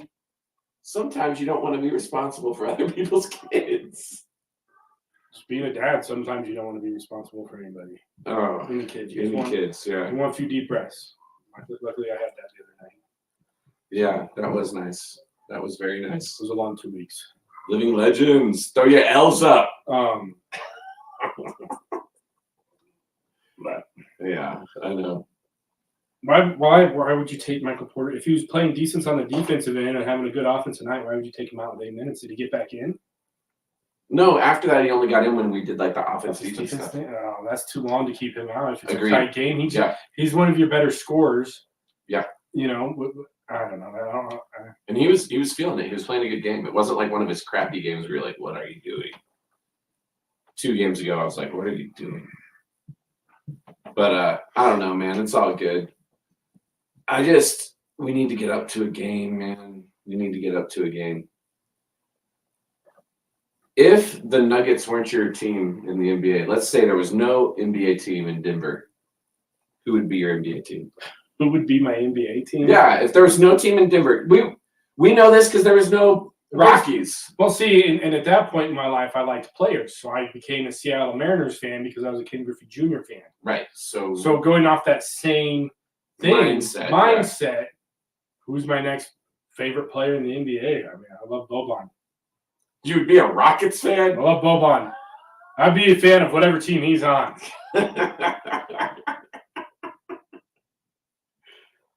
sometimes you don't want to be responsible for other people's kids. Just being a dad, sometimes you don't want to be responsible for anybody. Oh, Any kids. any kids, yeah. You want a few deep breaths. Luckily, I had that the other night. Yeah, that was nice. That was very nice. It was a long 2 weeks. Living legends. Throw your L's up. But Yeah, I know. why would you take Michael Porter if he was playing decent on the defensive end and having a good offensive night? Why would you take him out with 8 minutes? Did he get back in? No, after that, he only got in when we did like the offensive Defense stuff. thing? Oh, that's too long to keep him out. If it's Agreed. a tight game, Yeah, he's one of your better scorers. Yeah. I don't know. and he was feeling it. He was playing a good game. It wasn't like one of his crappy games where you're like, "What are you doing?" 2 games ago, I was like, "What are you doing?" But I don't know, man. It's all good. We need to get up to a game, man. We need to get up to a game. If the Nuggets weren't your team in the NBA, let's say there was no NBA team in Denver, who would be your NBA team? Who would be my NBA team? Yeah, if there was no team in Denver, we know this because there was no Rockies. Well, see, and at that point in my life, I liked players, so I became a Seattle Mariners fan because I was a Ken Griffey Jr. fan. Right. So going off that same thing, mindset, who's my next favorite player in the NBA? I mean, I love Boban. you would be a Rockets I fan? love Boban. I'd be a fan of whatever team he's on.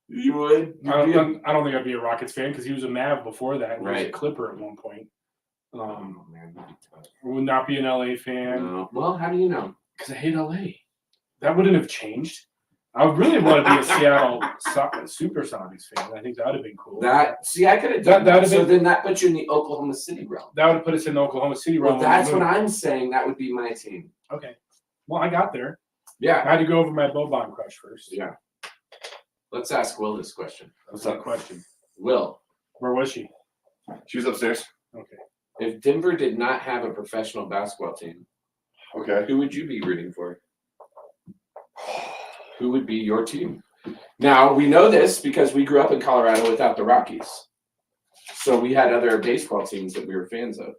You would? I don't think I'd be a Rockets fan because he was a Mav before that. And he was a Right. Clipper at one point. Oh, man. I would not be an LA fan No. Well, how do you know? because I hate LA. That wouldn't have changed. I would really want to be a Seattle Supersonics fan. I think that would have been cool. See, I could have done That'd that. have So been- then that puts you in the Oklahoma City realm. That would have put us in the Oklahoma City Well, realm. that's what I'm saying. That would be my team. Okay. Well, I got there. Yeah. I had to go over my Boban crush first. Yeah. Let's ask Will this question. That's that question. Will, Where was she? She was upstairs. Okay. if Denver did not have a professional basketball team, Okay. who would you be rooting for? Who would be your team? Now, we know this because we grew up in Colorado without the Rockies. So we had other baseball teams that we were fans of.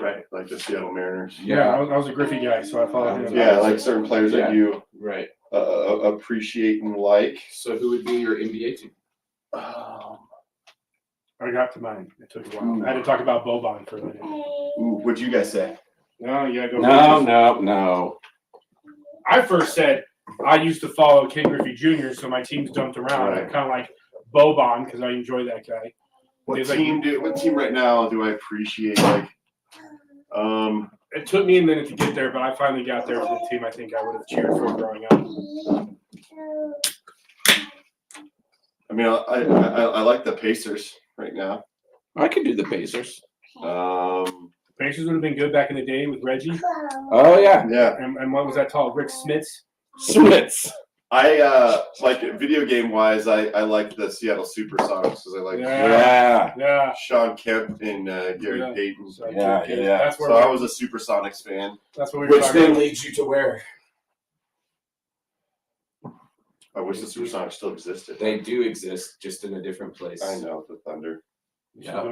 Right, like the Seattle Mariners. Yeah, I was a Griffey guy, so I followed him. Yeah, like certain players that you Right. appreciate and like. So who would be your NBA team? I got to mine. It took a while. I had to talk about Boban for a minute. Ooh, what'd you guys say? No, you gotta go. No. I first said I used to follow Ken Griffey Jr., so my teams jumped around. Right. I'm kind of like Boban because I enjoy that guy. What He's like- team right now do I appreciate? Like, It took me a minute to get there, but I finally got there for the team I think I would have cheered for growing up. I mean, I like the Pacers right now. I could do the Pacers. Pacers would have been good back in the day with Reggie. Oh, yeah. Yeah, And what was that called? Rick Smits? Smits. I like video game wise. I like the Seattle SuperSonics because I like Yeah. Sean Kemp and Gary Yeah. Payton. So, Yeah. That's So where I was a Supersonics fan. that's what we were Which talking then about. leads you to where? I wish the Supersonics still existed. They do exist, just in a different place. I know the Thunder. Yeah.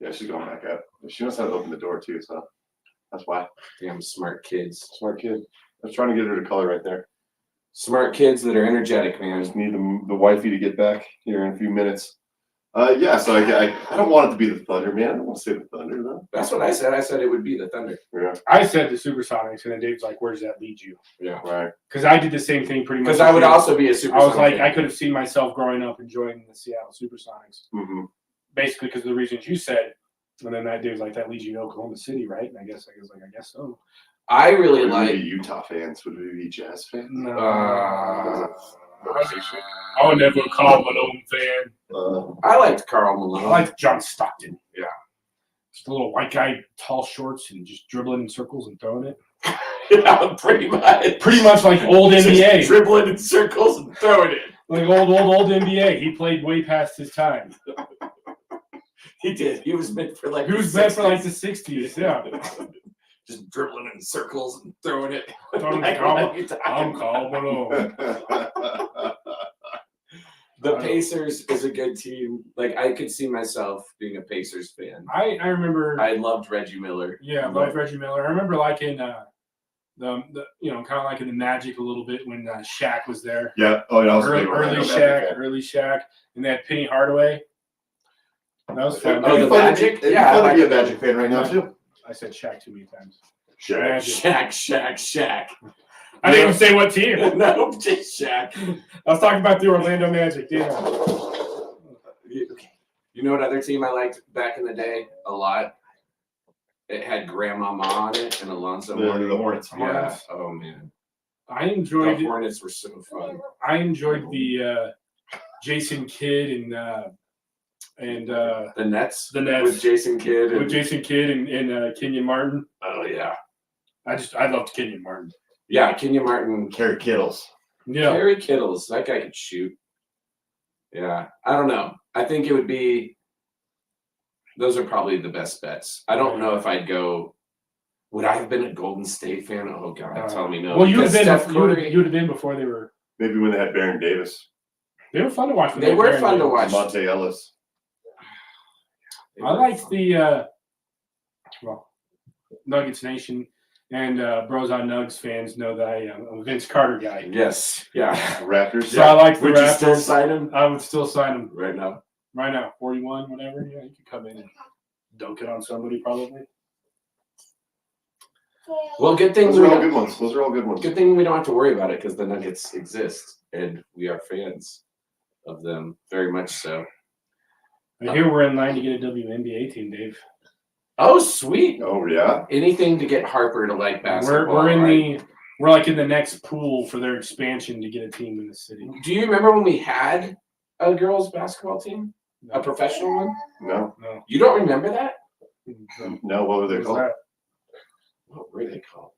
Yeah, she's going back up. She knows how to open the door too, so that's why. Damn smart kids. Smart kid. I was trying to get her to color right there. Smart kids that are energetic, I man. just need the wifey to get back here in a few minutes. Yeah, so I don't want it to be the Thunder, man. I don't want to say the Thunder though. That's what I said. I said it would be the Thunder. Yeah, I said the Supersonics, and then Dave's like, "Where does that lead you?" Yeah. right. Because I did the same thing pretty much. Because I would also be a super. I was like, I could have seen myself growing up enjoying the Seattle Supersonics, Mm-hmm. basically because of the reasons you said. And then that dude was like, "That leads you to Oklahoma City, right?" And I guess so. I really Would we like. be Utah fans? Would we be Jazz fans? No, Uh, I would never call Malone fan. I liked Karl Malone. I liked John Stockton. Yeah. Just a little white guy, tall shorts, and just dribbling in circles and throwing it. Yeah, pretty much. Pretty much like old Just NBA. dribbling in circles and throwing it. Like old NBA. He played way past his time. He did. He was meant for like. He was meant for like the 60s, yeah. Just dribbling in circles and throwing it. Throwing Like, Karl- what are you talking I'm about? Karl Malone. The Pacers is a good team. Like I could see myself being a Pacers fan. I remember. I loved Reggie Miller. Yeah, I love Reggie Miller. I remember liking the kind of liking the Magic a little bit when Shaq was there. Yeah. Oh, yeah. I was a Early big Orlando Magic Shaq, and that Penny Hardaway. That was fun. Oh, the It'd be fun to Magic? be- it'd be Yeah, I fun to be a like that. Magic fan right now too. I said Shaq too many times. Shaq. Shaq. I didn't even say what team. No, just Shaq. I was talking about the Orlando Magic. Yeah. You know what other team I liked back in the day a lot? It had Grandmama on it and Alonzo Mourning. The Hornets. Yeah. Hornets. Oh man. I The enjoyed. Hornets were so fun. I enjoyed the Jason Kidd and The Nets. The Nets. With Jason Kidd. with Jason Kidd and Kenyon Martin. Oh yeah. I loved Kenyon Martin. Yeah, Kenyon Martin. Kerry Kittles. Yeah. Harry Kittles. That guy could shoot. Yeah. I don't know. I think it would be. Those are probably the best bets. I don't know if I'd go. Would I have been a Golden State fan? Oh God, tell me no. Well, you would Because have Steph been. Curry- You would have been before they were. Maybe when they had Baron Davis. They were fun to watch. when They were fun to Baron watch. Monte Ellis. I liked the Nuggets Nation and Bros on Nugs fans know that I am a Vince Carter guy. Yes. Yeah. Raptors. So I like the Would you still Raptors. sign him I would still sign him right now? right now. 41, whatever. Yeah, you could come in and dunk it on somebody probably. Well, good thing Those are all good ones. Those are all good ones. Good thing we don't have to worry about it because the Nuggets exist and we are fans of them very much so. I hear we're in line to get a WNBA team, Dave. Oh, sweet! Oh yeah. Anything to get Harper to like basketball. We're like in the next pool for their expansion to get a team in the city. Do you remember when we had a girls basketball team, a No. professional one? No. You don't remember that? No. What were they Who's called? that? What were they called?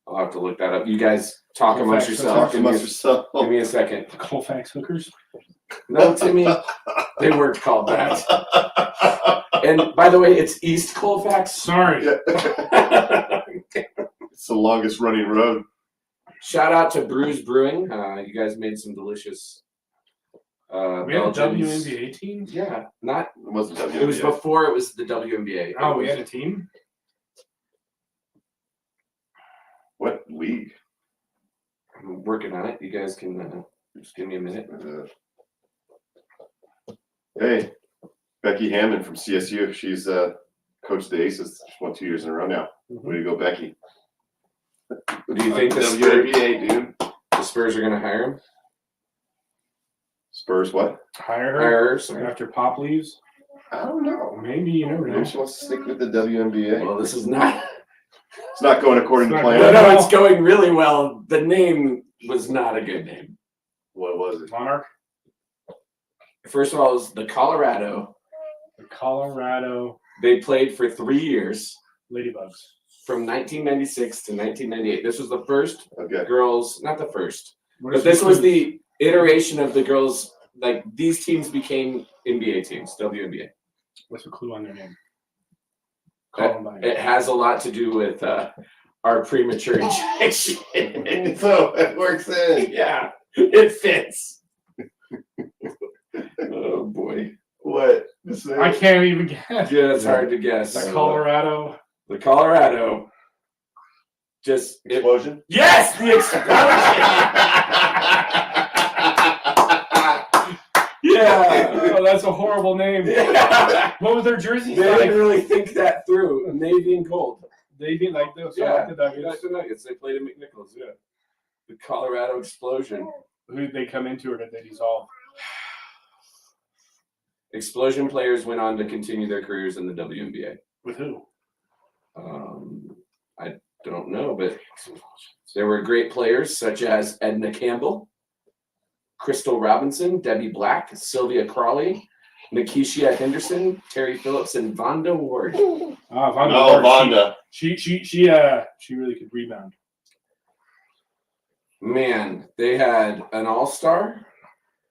I'll have to look that up. You guys talk Go amongst back, yourselves. Talk Give me, amongst yourself. give me a second. Colfax hookers. No, Timmy, they weren't called that. And by the way, it's East Colfax. Sorry. It's the longest running road. Shout out to Brews Brewing. You guys made some delicious. We had a Belgians. WNBA team. Yeah, not. It wasn't WNBA. It was before it was the WNBA. Oh, we had a team. What league? I'm working on it. You guys can just give me a minute. Hey, Becky Hammond from CSU. She's coached the Aces. She's won 2 years in a row now. Way to go, Becky. Do you think the WNBA, dude? Spurs are going to hire him? Spurs what? Hire her Hire her? Sorry. after Pop leaves. I don't know. Maybe, you never know. Maybe she wants to stick with the WNBA. Well, this is not. It's not going according to It's plan. not No, it's going really well. The name was not a good name. What was it? Monarch. First of all, it was the Colorado. The Colorado They played for 3 years, Ladybugs. from 1996 to 1998. This was the first Okay. girls, not the first, What but is this the was clue? the iteration of the girls. Like these teams became NBA teams, WNBA. What's the clue on their name? That- Columbine. It has a lot to do with our premature ejection. So it works in. Yeah, it fits. Oh boy. What? I can't even guess. Yeah, it's hard to guess. The Colorado. The Colorado. Just it, Explosion? yes, the explosion. Yeah. Oh, that's a horrible name. Yeah. What was their jersey? They didn't really think that through. Navy and gold. They did like those. Yeah. Like the Nuggets. Like the Nuggets. They played in McNichols. Yeah. The Colorado explosion. Who did they come into or did they dissolve? Explosion players went on to continue their careers in the WNBA. With who? I don't know, but there were great players such as Edna Campbell, Crystal Robinson, Debbie Black, Sylvia Crawley, Nikishia Henderson, Terry Phillips, and Vonda Ward. Vonda. Oh, Ward. Vonda. She really could rebound. Man, they had an all-star,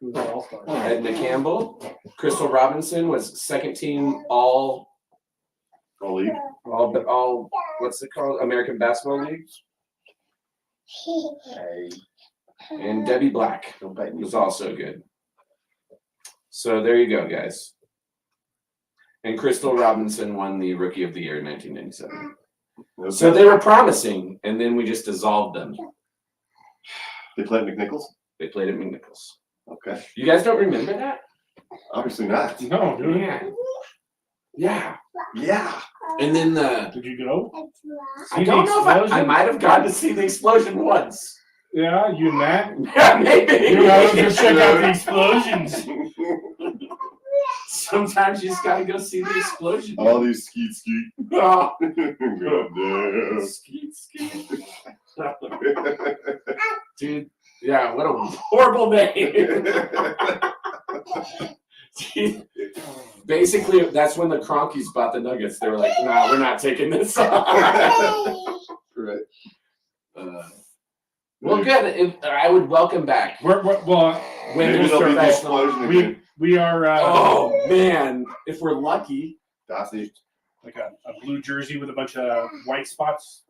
Who was the all-star? Edna Campbell. Crystal Robinson was second team all League. what's it called? American Basketball League. Hey, And Debbie Black don't bite me. was also good. So there you go, guys. And Crystal Robinson won the Rookie of the Year in 1997. Okay. So they were promising, and then we just dissolved them. They played McNichols? They played at McNichols. Okay. You guys don't remember that? Obviously not. No, dude. Yeah. Yeah. And then Did you go? I don't know if I explosion? might have gone to see the explosion once. Yeah, you and Matt. Yeah, maybe. You know, just check out the explosions. Sometimes you just gotta go see the explosion. All these skeet. Oh. Goddamn. Skeet, skeet. Dude, yeah, what a horrible name. Basically, that's when the Cronkies bought the Nuggets. They were like, nah, we're not taking this. Right. Well, good. I would welcome back Well, women's Maybe there'll be the professional. explosion again. we are Oh, man. If we're lucky. Darcy. like a blue jersey with a bunch of white spots.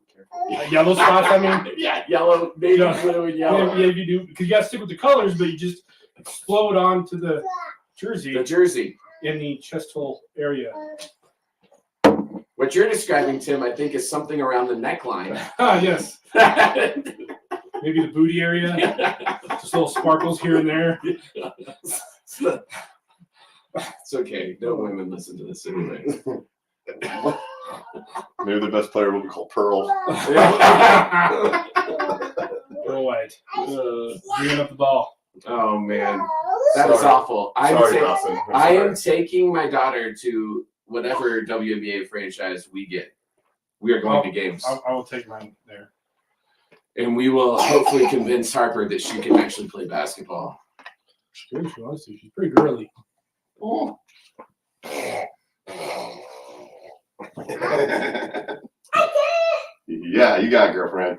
Yellow spots, I mean. Yeah, yellow, maybe Yeah. blue and yellow. Yeah, if you do, because you got to stick with the colors, but you just explode onto the jersey. The jersey. in the chest hole area. What you're describing, Tim, I think is something around the neckline. Ah, yes. Maybe the booty area. Just little sparkles here and there. It's okay. No women listen to this anyway. Maybe the best player will be called Pearl. Go White. Bringing up the ball. Oh man, that is Sorry. awful. Sorry, Dawson. I'm I sorry. am taking my daughter to whatever WNBA franchise we get. We are going to games, I will take mine there. and we will hopefully convince Harper that she can actually play basketball. She wants to. She's pretty girly. Yeah, you got a girlfriend.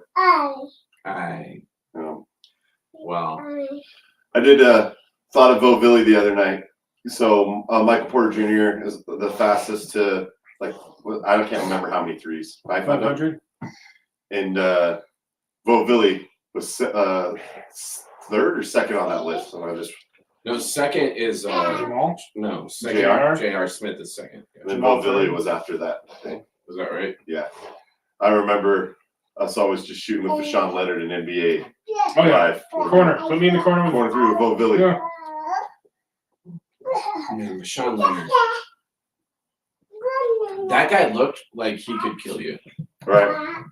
Well, I did thought of Bo Billy the other night. So Michael Porter Jr. is the fastest to I can't remember how many threes. 500. And Bo Billy was third or second on that list. So I just no, second is Jamal. no second. JR? J.R. Smith is second. and then Bo Billy was after that. I think. Was that right? Yeah, I remember us always just shooting with Deshaun Leonard in NBA Oh yeah. live. Corner. Put me in the corner with Corner three with Bo Billy. Yeah. Man, Rashawn Leonard. That guy looked like he could kill you. Right.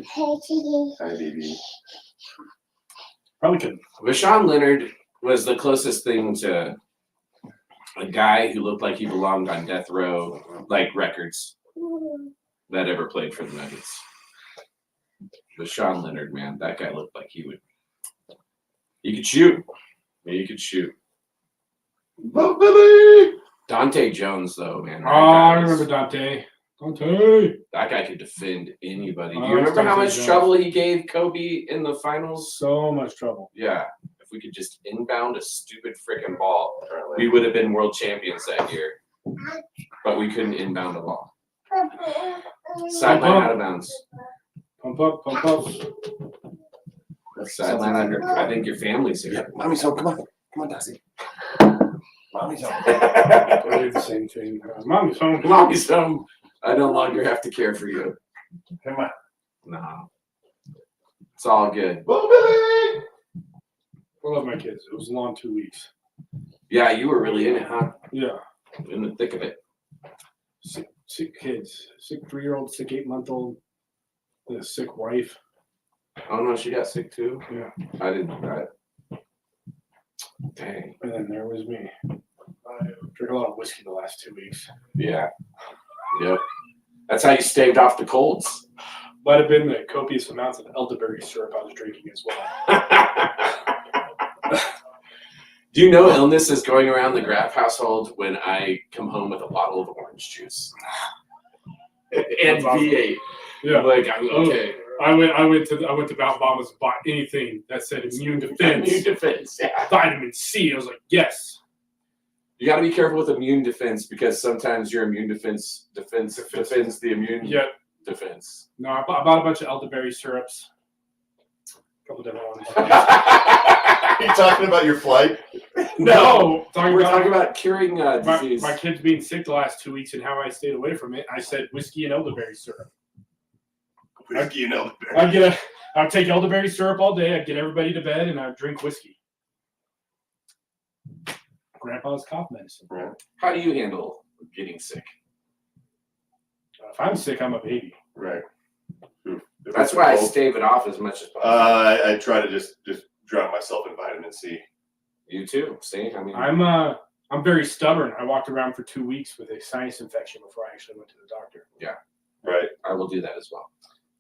Hi, baby. Probably couldn't. Rashawn Leonard was the closest thing to a guy who looked like he belonged on death row, like records, that ever played for the Nuggets. Rashawn Leonard, man, that guy looked like he could shoot. He could shoot. Bo Billy. Dante Jones, though, man. Oh, I remember Dante. Dante. That guy could defend anybody. Do Oh, you remember how Dante much Jones. trouble he gave Kobe in the finals? So much trouble. Yeah. If we could just inbound a stupid freaking ball, we would have been world champions that year. But we couldn't inbound a ball. Sideline out of bounds. Pump up, pump up. Sideline under. I think your family's here. Mommy's home. Come on. Come on, Dusty. Mommy's home. They do the same thing. Mommy's home. Mommy's home. I no longer have to care for you. Come on. No. It's all good. Bo Billy. I love my kids. It was a long 2 weeks. Yeah, you were really in it, huh? Yeah. In the thick of it. Sick kids. Sick 3-year-old, sick 8-month-old. A sick wife. Oh no, she got sick too. Yeah. I didn't know that. Dang. And then there was me. I drank a lot of whiskey the last 2 weeks. Yeah. Yep. That's how you staved off the colds. Might have been the copious amounts of elderberry syrup I was drinking as well. Do you know illness is going around the Graff household when I come home with a bottle of orange juice? And V8. Yeah. Like, I'm okay. I went to Mount Bombas and bought anything that said immune defense, Immune defense, yeah. vitamin C. I was like, yes. You got to be careful with immune defense because sometimes your immune defense defends the immune Yeah. defense. No, I bought a bunch of elderberry syrups. A couple different ones. Are you talking about your flight? No, talking we're about talking about curing disease. my kids being sick the last 2 weeks and how I stayed away from it. I said whiskey and elderberry syrup. Whiskey and elderberry. I'd take elderberry syrup all day. I'd get everybody to bed and I'd drink whiskey. Grandpa's cough medicine. Right. How do you handle getting sick? If I'm sick, I'm a baby. Right. That's why I stave it off as much as possible. I try to just drown myself in vitamin C. You too. See, I mean, I'm very stubborn. I walked around for 2 weeks with a sinus infection before I actually went to the doctor. Right. I will do that as well.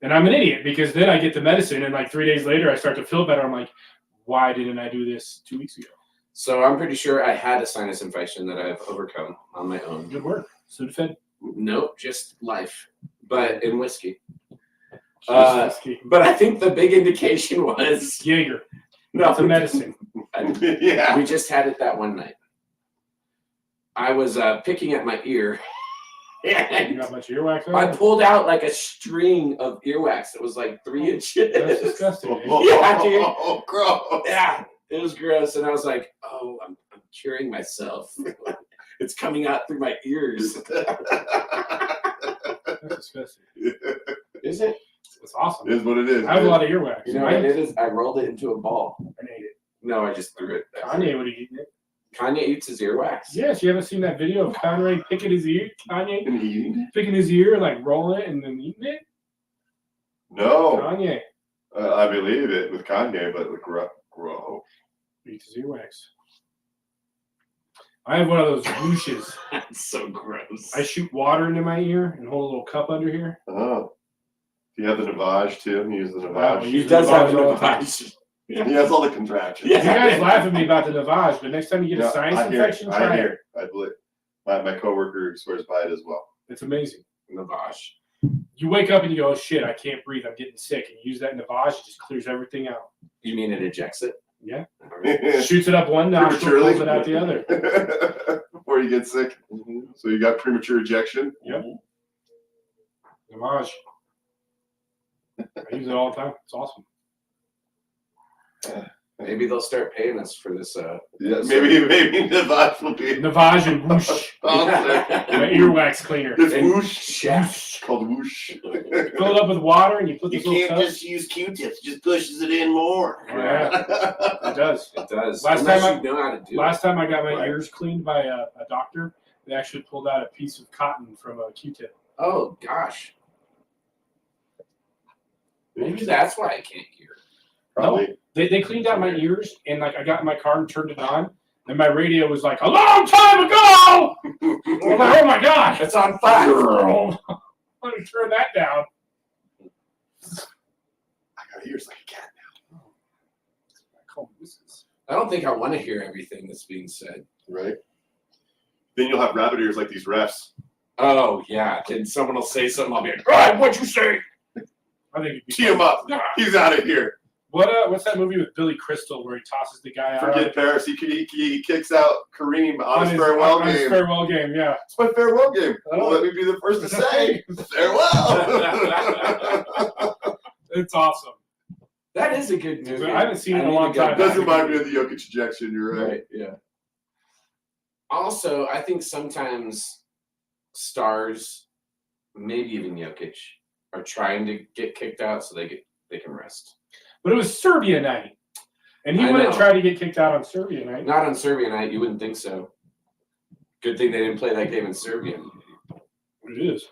And I'm an idiot because then I get the medicine and like 3 days later I start to feel better. I'm like, why didn't I do this 2 weeks ago? So I'm pretty sure I had a sinus infection that I've overcome on my own. Good work. Sudafed. Nope, just life, but in whiskey. Whiskey. But I think the big indication was Jaeger. no, That's a medicine. Yeah. We just had it that one night. I was picking at my ear, You and got much earwax on? I pulled out like a string of earwax that was like 3 inches. That's disgusting. eh? Yeah, dude. Oh, gross. Yeah, it was gross, and I was like, "Oh, I'm curing myself." It's coming out through my ears. That's disgusting. Is it? It's awesome. It is what it is. I have a man. lot of earwax. You know what I did is I rolled it into a ball. And ate it. No, I just threw it. Kanye would have eaten it. Kanye eats his earwax. Yes, you haven't seen that video of Kanye picking his ear? Kanye And he- picking his ear, like rolling it and then eating it? No, Kanye I believe it with Kanye, but grow. eats his earwax. I have one of those whooshes. That's so gross. I shoot water into my ear and hold a little cup under here. Oh, do you have the Navage too? He uses the Oh, Navage. you He does have Navage all the a time. device. He has all the contractions. Yeah. You guys laugh at me about the Navage, but next time you get a sinus I hear infection, it. try I it. hear. I believe. My coworker swears by it as well. It's amazing. Navash. You wake up and you go, oh shit, I can't breathe, I'm getting sick. And you use that Navage, it just clears everything out. You mean it ejects it? Yeah. Prematurely. Shoots it up one nostril, pulls it out the other. Before you get sick. So you got premature ejection. Yep. Navage. I use it all the time. It's awesome. Maybe they'll start paying us for this. Yeah, maybe Navage will be. Navage and whoosh. My earwax cleaner. It's And whoosh. Shaq. It's called whoosh. Fill it up with water and you put this little cup. use Q-tips. It just pushes it in more. Yeah, it does. It does. Last Unless time you know how to do Last time I got my Right. ears cleaned by a doctor, they actually pulled out a piece of cotton from a Q-tip. it. Oh gosh. Maybe that's why I can't hear. Probably. They cleaned out my ears, and like I got in my car and turned it on, and my radio was like, a long time ago! I'm like, oh my gosh! It's on fire. Let me turn that down. I got ears like a cat I don't think I want to hear everything that's being said. now, right? Then you'll have rabbit ears like these refs. Oh yeah. Then someone will say something. I'll be like, "Right, what'd you say?" I think it'd be Tee him fun. up. He's out of here. What's that movie with Billy Crystal where he tosses the guy out? Forget Paris. He kicks out Kareem on his farewell on his game. farewell game, yeah. It's my farewell game. Oh. Well, let me be the first to say farewell. It's awesome. That is a good movie. I haven't seen it in a need long to go time. back. Does remind me of the Jokic ejection. You're right. Right. Yeah. Also, I think sometimes stars, maybe even Jokic, are trying to get kicked out so they can rest. But it was Serbia night. And he I wouldn't know. try to get kicked out on Serbia night. Not on Serbia night. You wouldn't think so. Good thing they didn't play that game in Serbia. It is.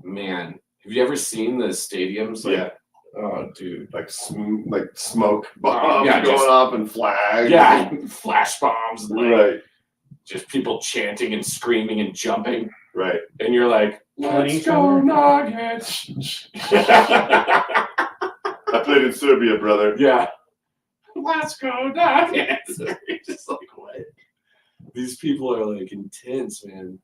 Man, have you ever seen the stadiums? Like, Yeah. Oh, dude. Like smoke bombs Yeah, going just- up and flags. Yeah, flash bombs, and, like, Right. just people chanting and screaming and jumping, Right. and you're like, Let's "Let's go, go Nuggets!" I played in Serbia, brother. Yeah, let's go Nuggets! You're just like, what? These people are like intense, man.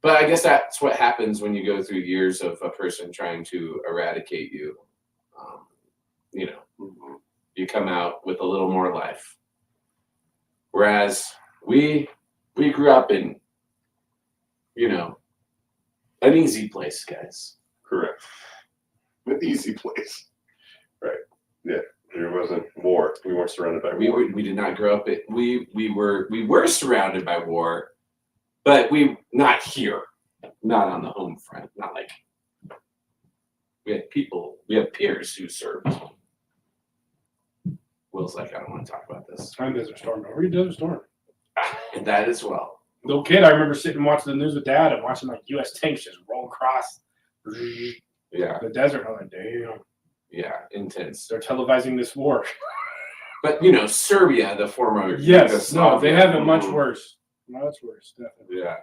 But I guess that's what happens when you go through years of a person trying to eradicate you. You know, you come out with a little more life. Whereas we grew up in, you know, an easy place, guys. Correct. An easy place. Right. Yeah. There wasn't war. We weren't surrounded by war. We did not grow up in we were surrounded by war, but we not here, not on the home front, not like we had peers who served. Will's like, I don't want to talk about this. I'm Desert Storm. Over Desert Storm. And that as well. Little kid, I remember sitting and watching the news with dad and watching like U.S. tanks just roll across Yeah, the desert. I'm like, damn, yeah, intense. they're televising this war. But you know, Serbia, the former Yes, no, they Yugoslavia. have it much worse. Much worse, definitely. Yeah.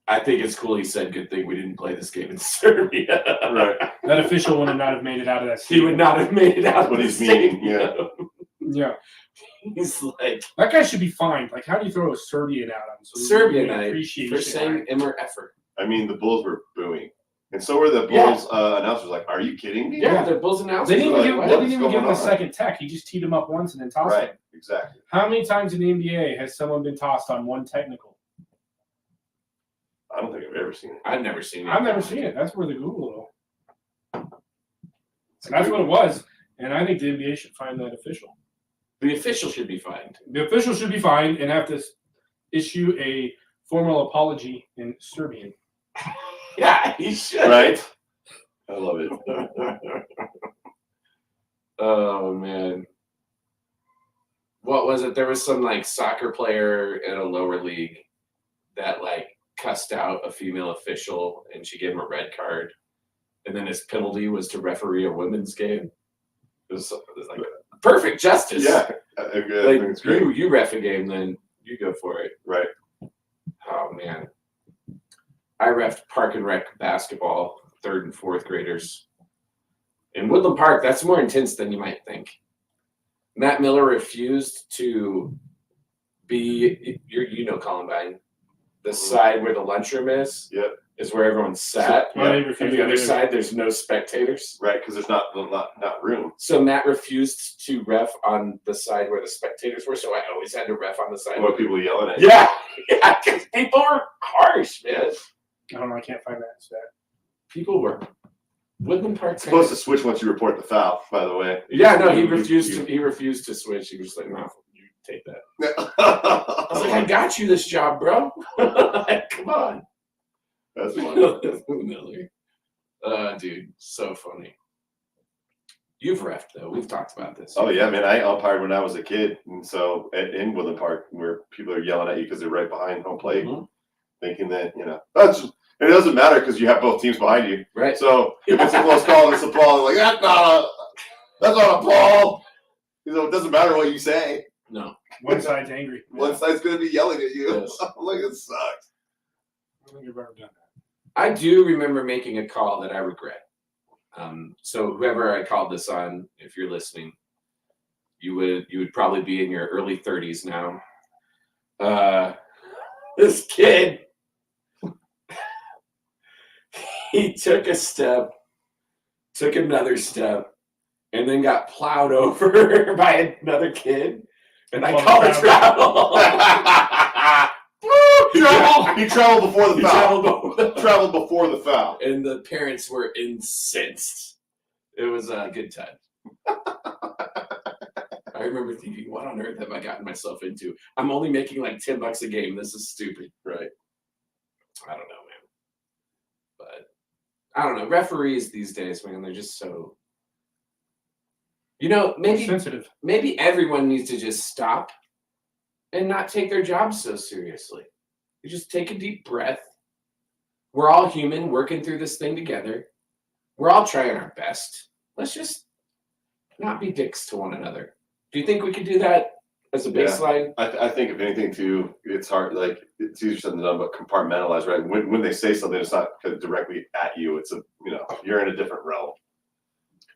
I think it's cool he said good thing we didn't play this game in Serbia. Right. That official would not have made it out of that. He would not have made it out What of the he's meaning, stadium. Yeah, He's like, that guy should be fined. Like, how do you throw a Serbian out on him? So Serbia we night appreciate for it, saying right? immer effort. I mean, the Bulls were booing. And so were the Yeah. Bulls announcers like, are you kidding me? Yeah, the Bulls announcers. They didn't were even, like, they what? didn't even What's give him a going on? second tech. He just teed him up once and then tossed Right. him. Exactly. How many times in the NBA has someone been tossed on one technical? I don't think I've ever seen it. I've never seen it. I've never seen it. That's where the Google. That's what it was. And I think the NBA should find that official. The official should be fined. The official should be fined and have to issue a formal apology in Serbian. Yeah, he should. Right? I love it. Oh man. What was it? There was some like soccer player in a lower league that like cussed out a female official and she gave him a red card. And then his penalty was to referee a women's game. It was like perfect justice. Yeah. I think Like it's great. you ref a game, then you go for it. Right. Oh man. I refed Park and Rec basketball, 3rd and 4th graders. In Woodland Park, that's more intense than you might think. Matt Miller refused to be, you know Columbine, the side where the lunchroom is, Yep. is where everyone sat. Yeah, they And refused the to other do it. side, there's no spectators. Right, because there's not room. So Matt refused to ref on the side where the spectators were, so I always had to ref on the side. What where people yelling at you. Yeah, because people were harsh, man. I don't know. I can't find that stat. People were. Woodland Park. It's supposed to switch once you report the foul, by the way. Yeah, no, he refused to. He refused to switch. He was like, "No, you take that." I was like, "I got you this job, bro. Come on." That's funny. Miller. Dude, so funny. You've refed though. We've talked about this. Oh yeah, man! I umpired when I was a kid, and so in Woodland Park, where people are yelling at you because they're right behind home plate, Mhm. thinking that it doesn't matter because you have both teams behind you. Right. So if it's a close call, it's a ball. Like that's not a ball. You know, it doesn't matter what you say. No. One side's angry. One side's gonna be yelling at you. Yes. I'm like, it sucks. I don't think I've ever done that. I do remember making a call that I regret. So whoever I called this on, if you're listening, you would probably be in your early 30s now. This kid, he took a step, took another step, and then got plowed over by another kid, and I called it travel. He traveled before the He foul. Traveled before the foul. And the parents were incensed. It was a good time. I remember thinking, what on earth have I gotten myself into? I'm only making like $10 a game. This is stupid. Right. I don't know, man. But I don't know. Referees these days, man, they're just so. Maybe Sensitive. maybe everyone needs to just stop and not take their jobs so seriously. You just take a deep breath. We're all human working through this thing together. We're all trying our best. Let's just not be dicks to one another. Do you think we could do that as a baseline? I think if anything too, it's hard. Like it's easier said than done, but compartmentalize. Right. When they say something, it's not directly at you. It's you're in a different realm.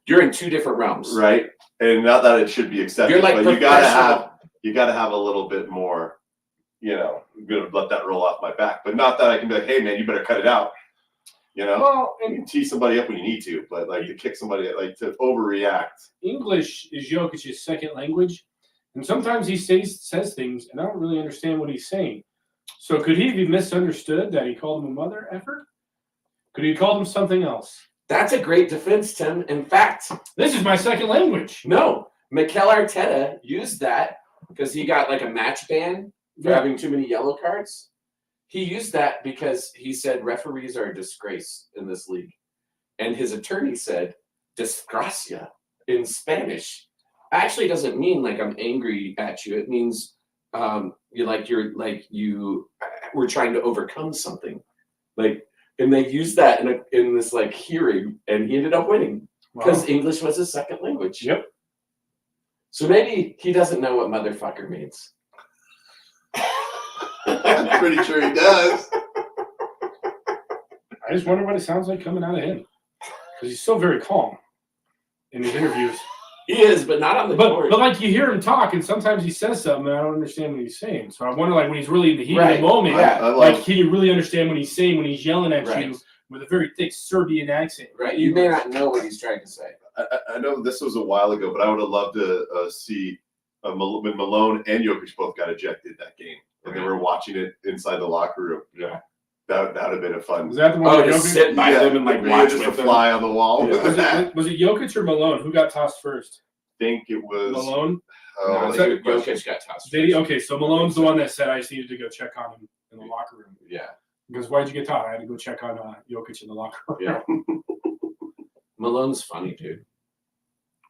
You're in two different realms. Right. And not that it should be accepted, You're like but you gotta professional. have a little bit more. I'm gonna let that roll off my back, but not that I can be like, hey man, you better cut it out. Well, You can tee somebody up when you need to, but like to kick somebody, like to overreact. English is Jokic's second language, and sometimes he says things, and I don't really understand what he's saying. So could he be misunderstood that he called him a mother effer? Could he have called him something else? That's a great defense, Tim. In fact, This is my second language. no, Mikel Arteta used that because he got like a match ban for having too many yellow cards. He used that because he said referees are a disgrace in this league. And his attorney said, desgracia in Spanish. Actually doesn't mean like I'm angry at you. It means we're trying to overcome something. And they used that in this like hearing, and he ended up winning because Wow. English was his second language. Yep. So maybe he doesn't know what motherfucker means. I'm pretty sure he does. I just wonder what it sounds like coming out of him, because he's so very calm in his interviews. He is, but not on the court. But like you hear him talk, and sometimes he says something and I don't understand what he's saying. So I wonder, like when he's really in the heat of the moment, Yeah. like can you really understand what he's saying when he's yelling at Right. you with a very thick Serbian accent? Right, you may not know what he's trying to say. I know this was a while ago, but I would have loved to see when Malone and Jokic both got ejected that game, and they were watching it inside the locker room. Yeah. That would have been a fun. Was that the one? Oh, with just Jokic? sit by them and like watch just a with them. fly on the wall. Yeah. Was it Jokic or Malone? Who got tossed first? think it was Malone. Oh, No, that's a good question. Jokic got tossed. Okay, so Malone's the one that said I just needed to go check on him in the locker room. Yeah. Because why'd you get taught? I had to go check on Jokic in the locker room. Yeah. Malone's funny, dude.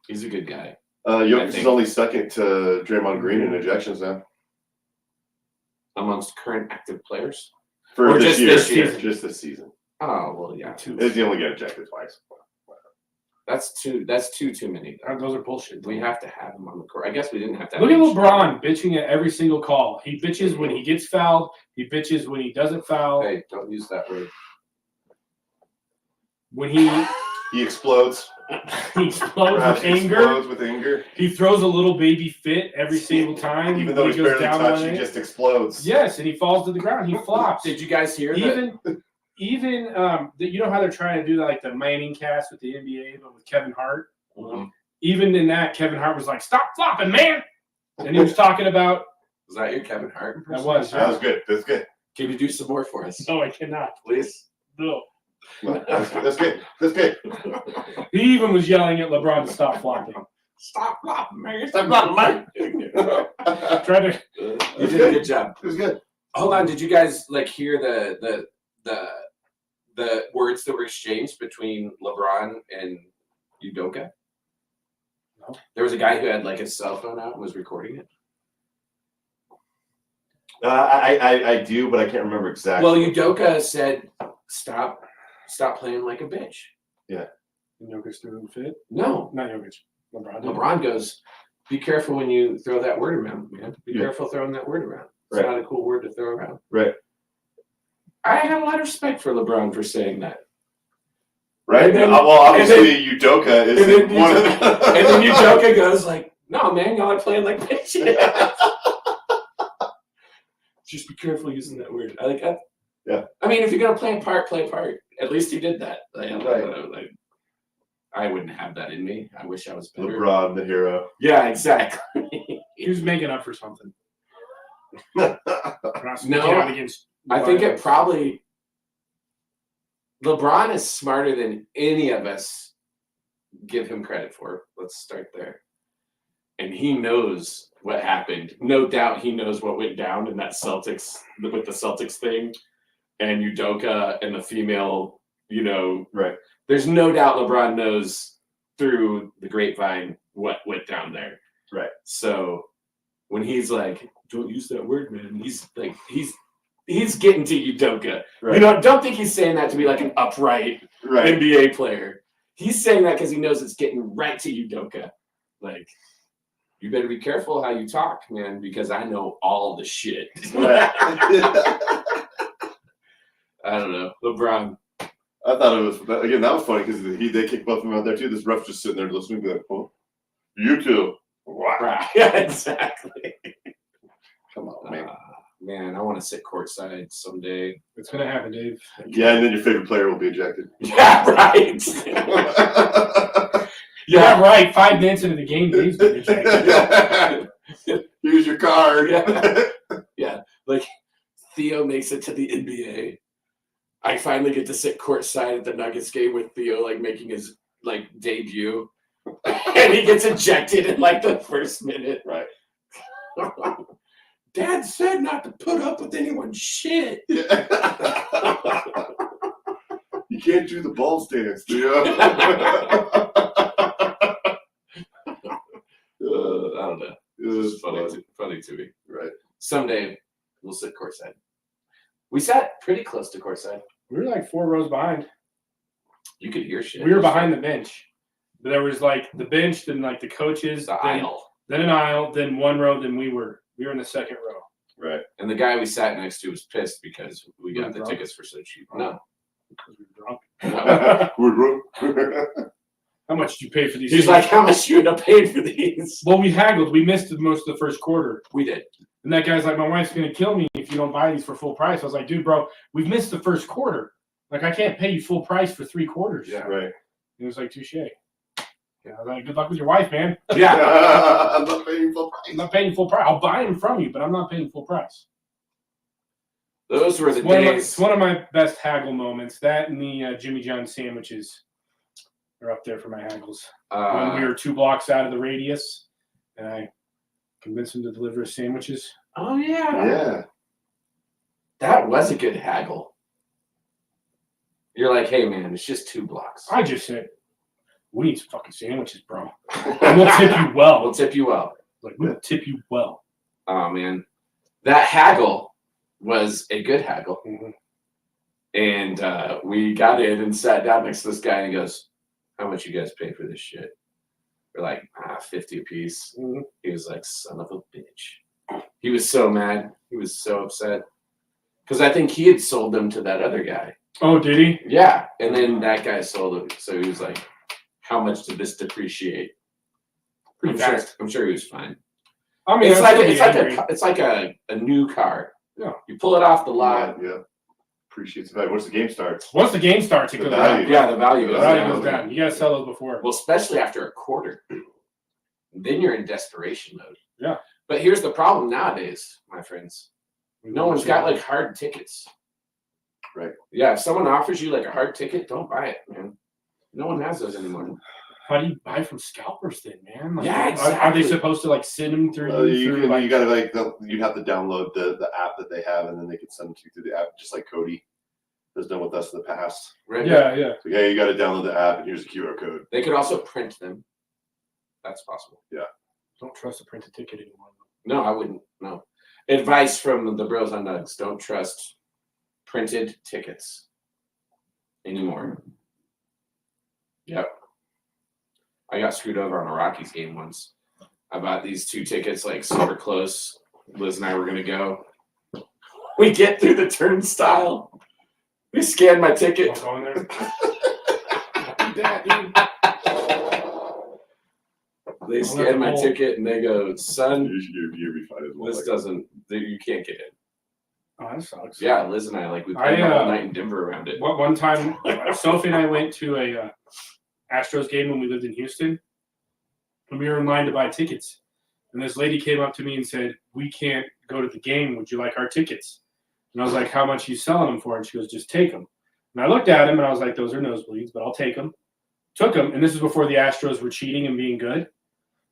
He's a good guy. Jokic is only second to Draymond Green in ejections now. Amongst current active players? For Or this just year. this season? Just this season. Oh, well, yeah. He only got ejected twice. That's too many. Those are bullshit. We have to have him on the court. I guess we didn't have to have Look at him. LeBron bitching at every single call. He bitches when he gets fouled. He bitches when he doesn't foul. Hey, don't use that word. When he explodes. he explodes Perhaps with he anger. explodes with anger. He throws a little baby fit every single time. Even though when he's he goes barely down touched, on he it. just explodes. Yes, and he falls to the ground. He flops. Did you guys hear that? Even you know how they're trying to do like the Manning cast with the NBA, but with Kevin Hart. Mhm. Even in that, Kevin Hart was like, "Stop flopping, man!" And he was talking about. Was that your Kevin Hart That impression? was. That was good. That's good. Can you do some more for us? No, I cannot. Please? No. No, that's good. That's good. He even was yelling at LeBron to stop flopping. Stop flopping, man. Stop flopping, man. Try to. You did a good job. It was good. Hold on. Did you guys hear the words that were exchanged between LeBron and Udoka? No. There was a guy who had his cell phone out and was recording it. I do, but I can't remember exactly. Well, Udoka said, "Stop playing like a bitch." And Jokic threw him fit. No, Not Jokic. LeBron. did. LeBron goes, "Be careful when you throw that word around, man. Be Yeah. careful throwing that word around. It's Right. not a cool word to throw around." Right. I have a lot of respect for LeBron for saying that. Right? And then- Well, obviously, Udoka is and then one of the. And then Udoka goes "No, man, y'all are playing like bitches." Just be careful using that word. I like that. Yeah. I mean, if you're gonna play a part, play a part. At least he did that. Right. I wouldn't have that in me. I wish I was better. LeBron, the hero. Yeah, exactly. He was making up for something. No, Against I think it probably. LeBron is smarter than any of us give him credit for. Let's start there. And he knows what happened. No doubt he knows what went down in that Celtics with the Celtics thing and Udoka and the female, Right. There's no doubt LeBron knows through the grapevine what went down there. Right. So when he's like, "Don't use that word, man," he's getting to Udoka. Right. Don't think he's saying that to be like an upright Right. NBA player. He's saying that because he knows it's getting right to Udoka. You better be careful how you talk, man, because I know all the shit. Right. I don't know. LeBron. I thought it was that was funny because they kicked both of them out there too. This ref's just sitting there listening to that. Oh, you too. Wow. Right. Yeah, exactly. Come on, man. Man, I want to sit courtside someday. It's gonna happen, Dave. Yeah, and then your favorite player will be ejected. Yeah, right. Yeah, right. 5 minutes into the game, Dave's been ejected. Here's your card. Yeah. Theo makes it to the NBA. I finally get to sit courtside at the Nuggets game with Theo, making his debut, and he gets ejected in the first minute. Right. Dad said not to put up with anyone's shit. You can't do the ball stance, Theo. I don't know. It's funny to me. Right. Someday we'll sit courtside. We sat pretty close to courtside. We were 4 rows behind. You could hear shit. We were behind the bench. There was the bench, then the coaches, the then, aisle. then an aisle, then 1 row, then we were in the second row. Right. And the guy we sat next to was pissed because we got the drunk? tickets for so cheap. No. Because we were drunk. No. How much did you pay for these? He's tickets? like, "How much you end up paying for these?" Well, we haggled. We missed most of the first quarter. We did. And that guy's like, "My wife's going to kill me if you don't buy these for full price." I was like, "Dude, bro, we've missed the first quarter. I can't pay you full price for 3 quarters." Yeah. Right. He was like, "Touche." Yeah, I was like, "Good luck with your wife, man. Yeah. I'm not paying full price. I'm not paying full price. I'll buy them from you, but I'm not paying full price." Those were the It's days. one of my best haggle moments. That and the Jimmy John sandwiches. are up there for my haggles. When Uh, we were 2 blocks out of the radius, and I convinced him to deliver his sandwiches. oh yeah. Yeah. That was a good haggle. You're like, hey man, it's just 2 blocks. I just said, we need some fucking sandwiches, bro. And we'll tip you well. We'll tip you well. Like, we'll tip you well. Oh man, that haggle was a good haggle. Mhm. And we got in and sat down next to this guy, and he goes, "How much you guys pay for this shit?" We're like, 50 a piece. Mhm. He was like, "Son of a bitch." He was so mad. He was so upset because I think he had sold them to that other guy. Oh, did he? Yeah, and then that guy sold it. So he was like, "How much did this depreciate?" Pretty fast. I'm sure he was fine. I mean, It's I'd like still be angry. it's like a new car. Yeah. You pull it off the lot. Yeah. Appreciates the value. Once the game starts. Once the game starts, it The goes value. down. Yeah, the value The goes value down. goes down. You gotta sell those before. Well, especially after a quarter. Then you're in desperation mode. Yeah. But here's the problem nowadays, my friends. No one's got like hard tickets. Right. Yeah, if someone offers you like a hard ticket, don't buy it, man. No one has those anymore. How do you buy from scalpers then, man? Like, Yeah, are exactly. they supposed to like send them through You like, gotta you have to download the app that they have, and then they can send it to you through the app, just like Cody has done with us in the past. Right? Yeah, yeah. So yeah, you got to download the app, and here's the QR code. They could also print them. That's possible. Don't trust a printed ticket anymore. No, I wouldn't. No. Advice from the Bros on Nugs: don't trust printed tickets anymore. Yep. I got screwed over on a Rockies game once. I bought these 2 tickets like super close. Liz and I were gonna go. We get through the turnstile. They scan my ticket. Don't go in there. They I'll scan let my the whole- ticket and they go, son, You'll be fine as well. this doesn't, you can't get in. Oh, that sucks. Yeah, Liz and I, like, we played the I, whole night in Denver around it. One time, Sophie and I went to a Astros game when we lived in Houston, and we were in line to buy tickets. And this lady came up to me and said, "We can't go to the game. Would you like our tickets?" And I was like, "How much are you selling them for?" And she goes, "Just take them." And I looked at him and I was like, "Those are nosebleeds, but I'll take them." Took them, and this is before the Astros were cheating and being good.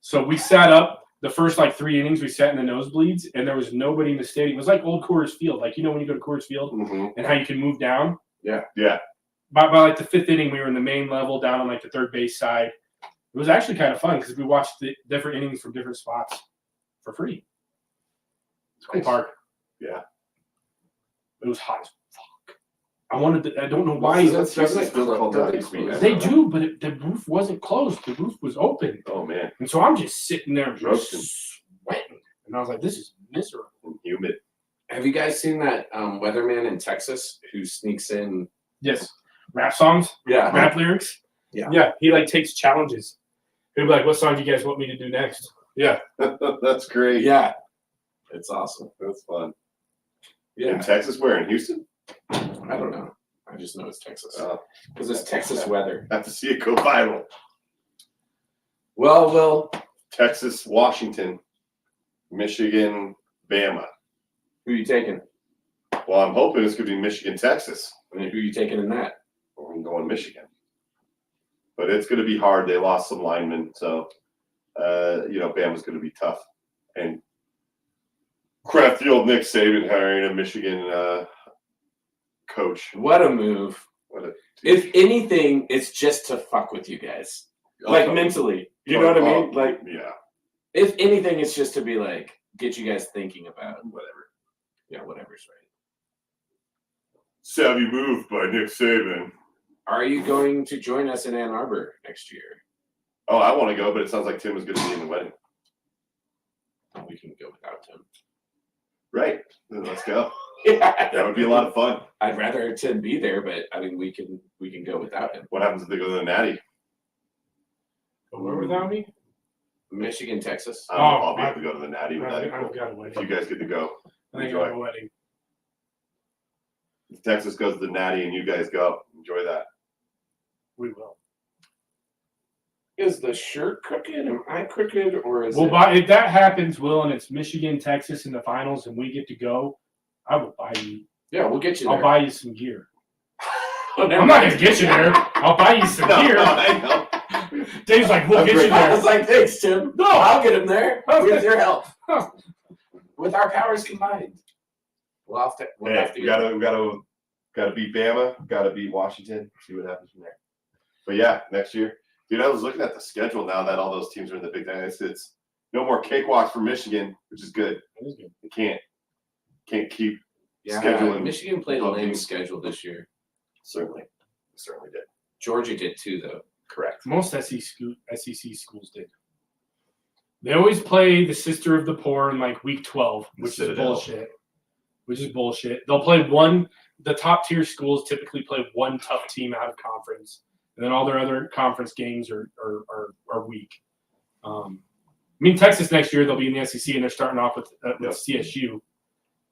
So we sat up. The first like 3 innings, we sat in the nosebleeds, and there was nobody in the stadium. It was like old Coors Field, like when you go to Coors Field Mm-hmm. and how you can move down. Yeah. By like the 5th inning, we were in the main level down on like the third base side. It was actually kind of fun because we watched the different innings from different spots for free. It's a cool Nice. park. Yeah. It was hot as fuck. I don't know why. That's still called out this weekend. They do, but the roof wasn't closed. The roof was open. Oh man, And so I'm just sitting there Roasting. just sweating. And I was like, this is miserable. and humid. Have you guys seen that weatherman in Texas who sneaks in? Yes. Rap songs, Yeah. rap lyrics. Yeah. Yeah. He like takes challenges. He'll be like, what song do you guys want me to do next? Yeah. That's great. Yeah. It's awesome. That's fun. Yeah. In Texas, where in Houston? I don't know. I just know it's Texas. Oh, Because it's Texas weather. have to see it go viral. Well, Texas, Washington, Michigan, Bama. who are you taking? Well, I'm hoping it's going to be Michigan, Texas. I mean, who are you taking in that? I'm going Michigan. But it's going to be hard. They lost some linemen, so Bama's going to be tough. And crafty old Nick Saban hiring a Michigan coach. What a move. What a If anything, it's just to fuck with you guys. Like mentally. You know what I mean? Like, yeah, if anything, it's just to be like, get you guys thinking about whatever. Yeah, whatever's right. savvy move by Nick Saban. Are you going to join us in Ann Arbor next year? Oh, I want to go, but it sounds like Tim is going to be in the wedding. We can go without Tim. Right. Then let's go. Yeah, That would be a lot of fun. I'd rather Tim be there, but I mean, we can go without him. What happens if they go to the Natty? Where without me? Michigan, Texas. I'll be able to go to the Natty with that. I've got a If wedding. you guys get to go, I think I enjoy. have a wedding. If Texas goes to the Natty and you guys go, enjoy that. We will. Is the shirt crooked? Am I crooked, or is Well, it? if that happens, Will, and it's Michigan, Texas in the finals, and we get to go, I will buy you. Yeah, we'll get you I'll there. buy you some gear. I'm not gonna get you there. I'll buy you some beer. I know. Dave's like, we'll get you I there. was like, thanks, Tim. No. I'll get him there with your help. With our powers combined. We'll have to Hey, we get gotta beat Bama, gotta beat Washington, see what happens from there. But yeah, next year. Dude, I was looking at the schedule now that all those teams are in the Big Ten. It's no more cakewalks for Michigan, which is good. That is good. They can't keep Yeah, scheduling. Michigan played a above lame you. schedule this year. Certainly did. Georgia did too, though. Correct. Most SEC schools did. They always play the sister of the poor in like week 12, which is Citadel. bullshit. They'll play the top tier schools typically play one tough team out of conference, and then all their other conference games are weak. I mean, Texas next year they'll be in the SEC and they're starting off with CSU.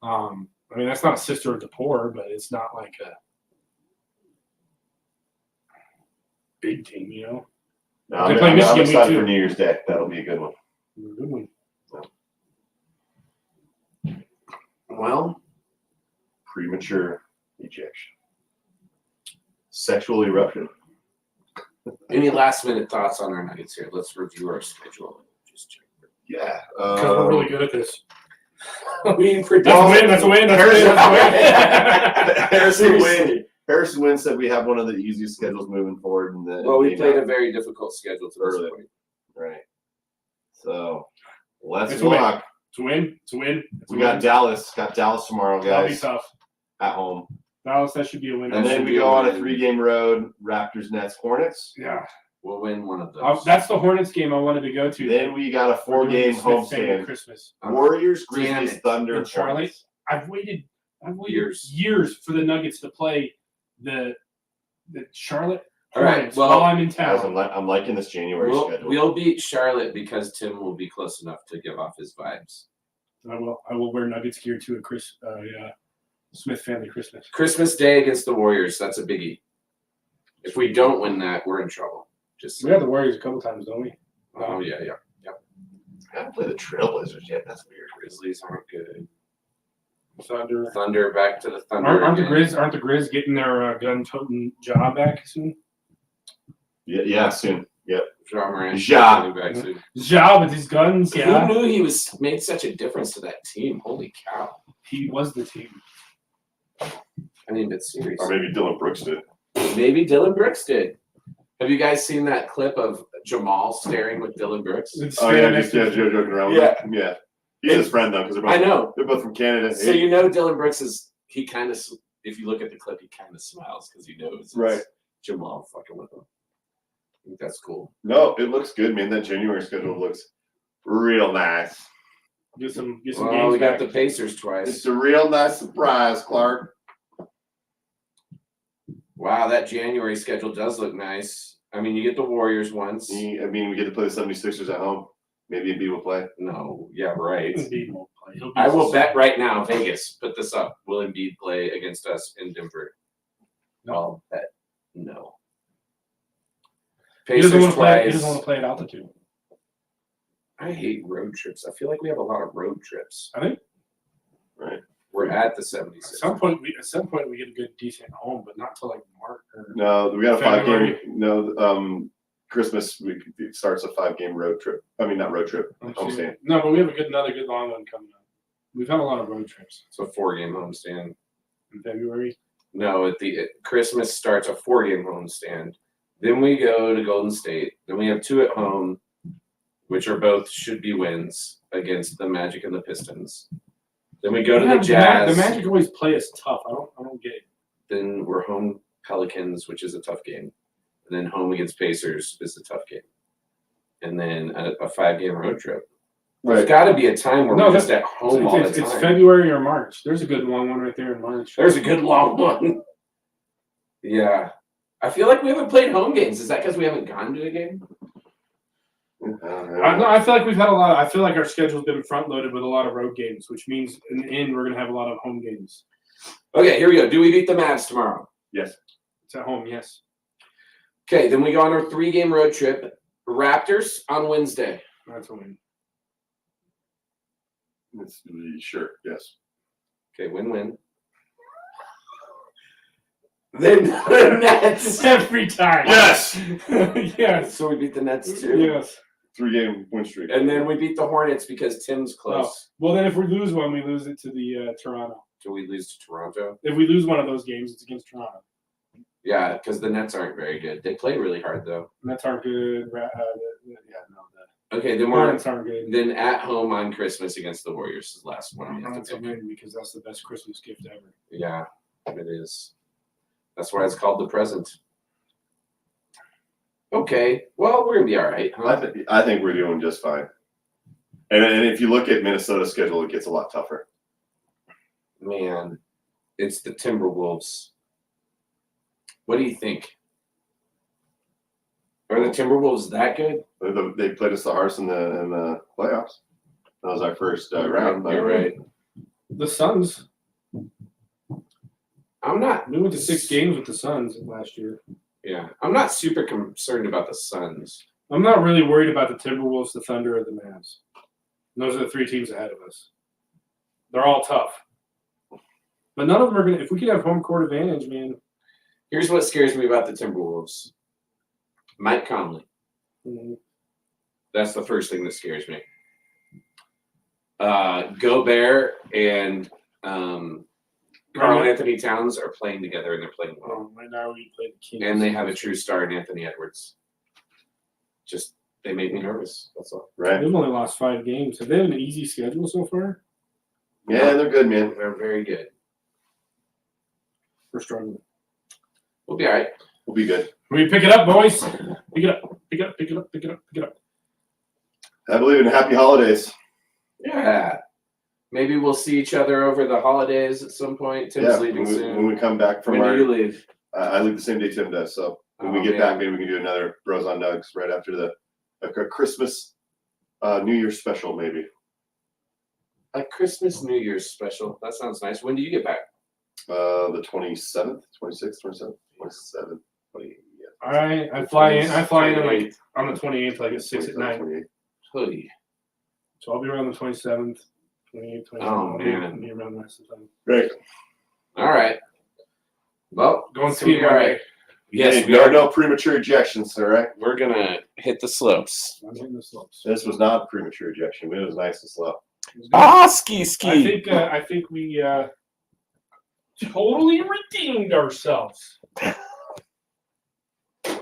I mean, that's not a sister of the poor, but it's not like a big team, you know. No, They I'm, play I'm Michigan excited week for 2. New Year's Day. That'll be a good one. Good one. Well, Premature ejection. Sexual eruption. any last minute thoughts on our Nuggets here? Let's review our schedule. Just check. Yeah. Because we're really good at this. We That's a win. Harrison Wynn. Harrison Wynn said we have one of the easiest schedules moving forward. Well, we played a very difficult schedule to this Early. point. Right. So let's It's a win. walk. It's a win. It's a win. We got Dallas. Got Dallas tomorrow, That'll be guys. tough. At home. Dallas, that should be a win. And then we go on a 3-game road. Raptors, Nets, Hornets. Yeah. We'll win one of those. That's the Hornets game I wanted to go to. Then we got a We're doing 4-game the Smith family homestand. Christmas. Warriors, Damn Grizzlies, it. Thunder, In Charlotte. Hornets. I've waited Years. years for the Nuggets to play the Charlotte All right, Hornets well, while I'm in Guys, town. I'm liking this January schedule. We'll beat Charlotte because Tim will be close enough to give off his vibes. I will wear Nuggets gear to a Smith family Christmas. Christmas Day against the Warriors. That's a biggie. If we don't win that, we're in trouble. Just We had the Warriors a couple times, don't we? oh yeah. I haven't played the Trailblazers yet. That's weird. Grizzlies aren't good. Thunder. Thunder, back to the Thunder. Aren't the again. Grizz getting their gun-toting job back soon? Yeah, soon. Yep. Ja Morant Ja. coming back soon. Job with his guns, yeah. Who knew he made such a difference to that team? Holy cow! He was the team. I mean, but seriously, Or maybe Dylan Brooks did. maybe Dylan Brooks did. Have you guys seen that clip of Jamal staring with Dylan Brooks? Oh yeah, just joking around. Yeah. Yeah. He's his friend though, because I know. they're both from Canada. So you know Dylan Brooks is he kind of if you look at the clip he kind of smiles because he knows it's Right. Jamal fucking with him. I think that's cool. No, it looks good, man. That January schedule looks real nice. Get some Well, games we got back. the Pacers It's twice. a real nice surprise, Clark. Wow, that January schedule does look nice. I mean, you get the Warriors once. I mean, we get to play the 76ers at home. Maybe Embiid will play. No, yeah, right. Embiid won't play. He'll be I will suspended. bet right now, Vegas, put this up. Will Embiid play against us in Denver? No. I'll bet no. He doesn't Pacers want to twice. play at altitude. I hate road trips. I feel like we have a lot of road trips. I think We're at the at 76. some point we get a good decent home, but not till like March. Or No, we got a February. 5-game. No, Christmas week it starts a 5-game road trip. I mean, not road trip. Homestand. No, but we have another good long one coming up. We've had a lot of road trips It's a 4-game homestand. in February. No, Christmas starts a 4-game homestand. Then we go to Golden State. Then we have 2 at home, which are both should be wins against the Magic and the Pistons. Then we go to the Jazz. The Magic always play us tough. I don't get it. Then we're home Pelicans, which is a tough game. And then home against Pacers is a tough game. And then a 5-game road trip. There's got to be a time where No, we're just at home all the time. It's February or March. There's a good long one right there in March. There's a good long one. Yeah. I feel like we haven't played home games. Is that because we haven't gone to a game? I feel like we've had a lot. I feel like our schedule's been front loaded with a lot of road games, which means in the end we're gonna have a lot of home games. Okay, here we go. Do we beat the Mavs tomorrow? Yes. It's at home, yes. Okay, then we go on our 3-game road trip. Raptors on Wednesday. That's a win. Sure. Yes. Okay, win-win. Then the Nets. Every time. Yes. Yes. So we beat the Nets too. Yes. 3-game win streak. And then we beat the Hornets because Tim's close. Well, then if we lose one, we lose it to the Toronto. Do we lose to Toronto? If we lose one of those games, it's against Toronto. Yeah, because the Nets aren't very good. They play really hard though. And that's our good. Okay, The then we're Hornets aren't good. then at home on Christmas against the Warriors is the last one. We have That's to a pick. win because that's the best Christmas gift ever. Yeah, it is. That's why it's called the present. Okay, well we're gonna be all right. Huh? I think we're doing just fine. And if you look at Minnesota's schedule, it gets a lot tougher. Man, it's the Timberwolves. What do you think? Are the Timberwolves that good? They played us the hardest in the playoffs. That was our first round. You're right. The Suns. I'm not. We went to 6 games with the Suns last year. Yeah, I'm not super concerned about the Suns. I'm not really worried about the Timberwolves, the Thunder, or the Mavs. Those are the 3 teams ahead of us. They're all tough. But none of them are going to – if we could have home court advantage, man. Here's what scares me about the Timberwolves. Mike Conley. Mhm. That's the first thing that scares me. Gobert and Karl Anthony Towns are playing together and they're playing well. Right now we play the Kings. And they have a true star in Anthony Edwards. Just they make me nervous. That's all. Right. They've only lost 5 games. Have they had an easy schedule so far? Yeah, they're good, man. They're very good. We're struggling. We'll be all right. We'll be good. We pick it up, boys. Pick it up. Pick it up. Pick it up. Pick it up. Pick it up. I believe in happy holidays. Yeah. Maybe we'll see each other over the holidays at some point. Tim's Yeah, leaving soon. when we come back from When our, do you leave? I leave the same day Tim does. So when we Oh, get man. back, maybe we can do another Bros on Nugs right after a Christmas, New Year's special, maybe. A Christmas New Year's special. That sounds nice. When do you get back? The 27th, 26th, 27th, 27th. 28th. I fly in. I fly in like on the 28th, like at 6 at night. 28th. Hoodie. So I'll be around the 27th, 28th, 27th. Oh, man. I'll be around the rest of the time. Great. All right. Well, Going so we ski are Monday. right. Yes, Hey, we are. no premature ejections, all right? We're gonna hit the slopes. I'm hitting the slopes. This was not a premature ejection, but it was nice and slow. Ski. I think we totally redeemed ourselves.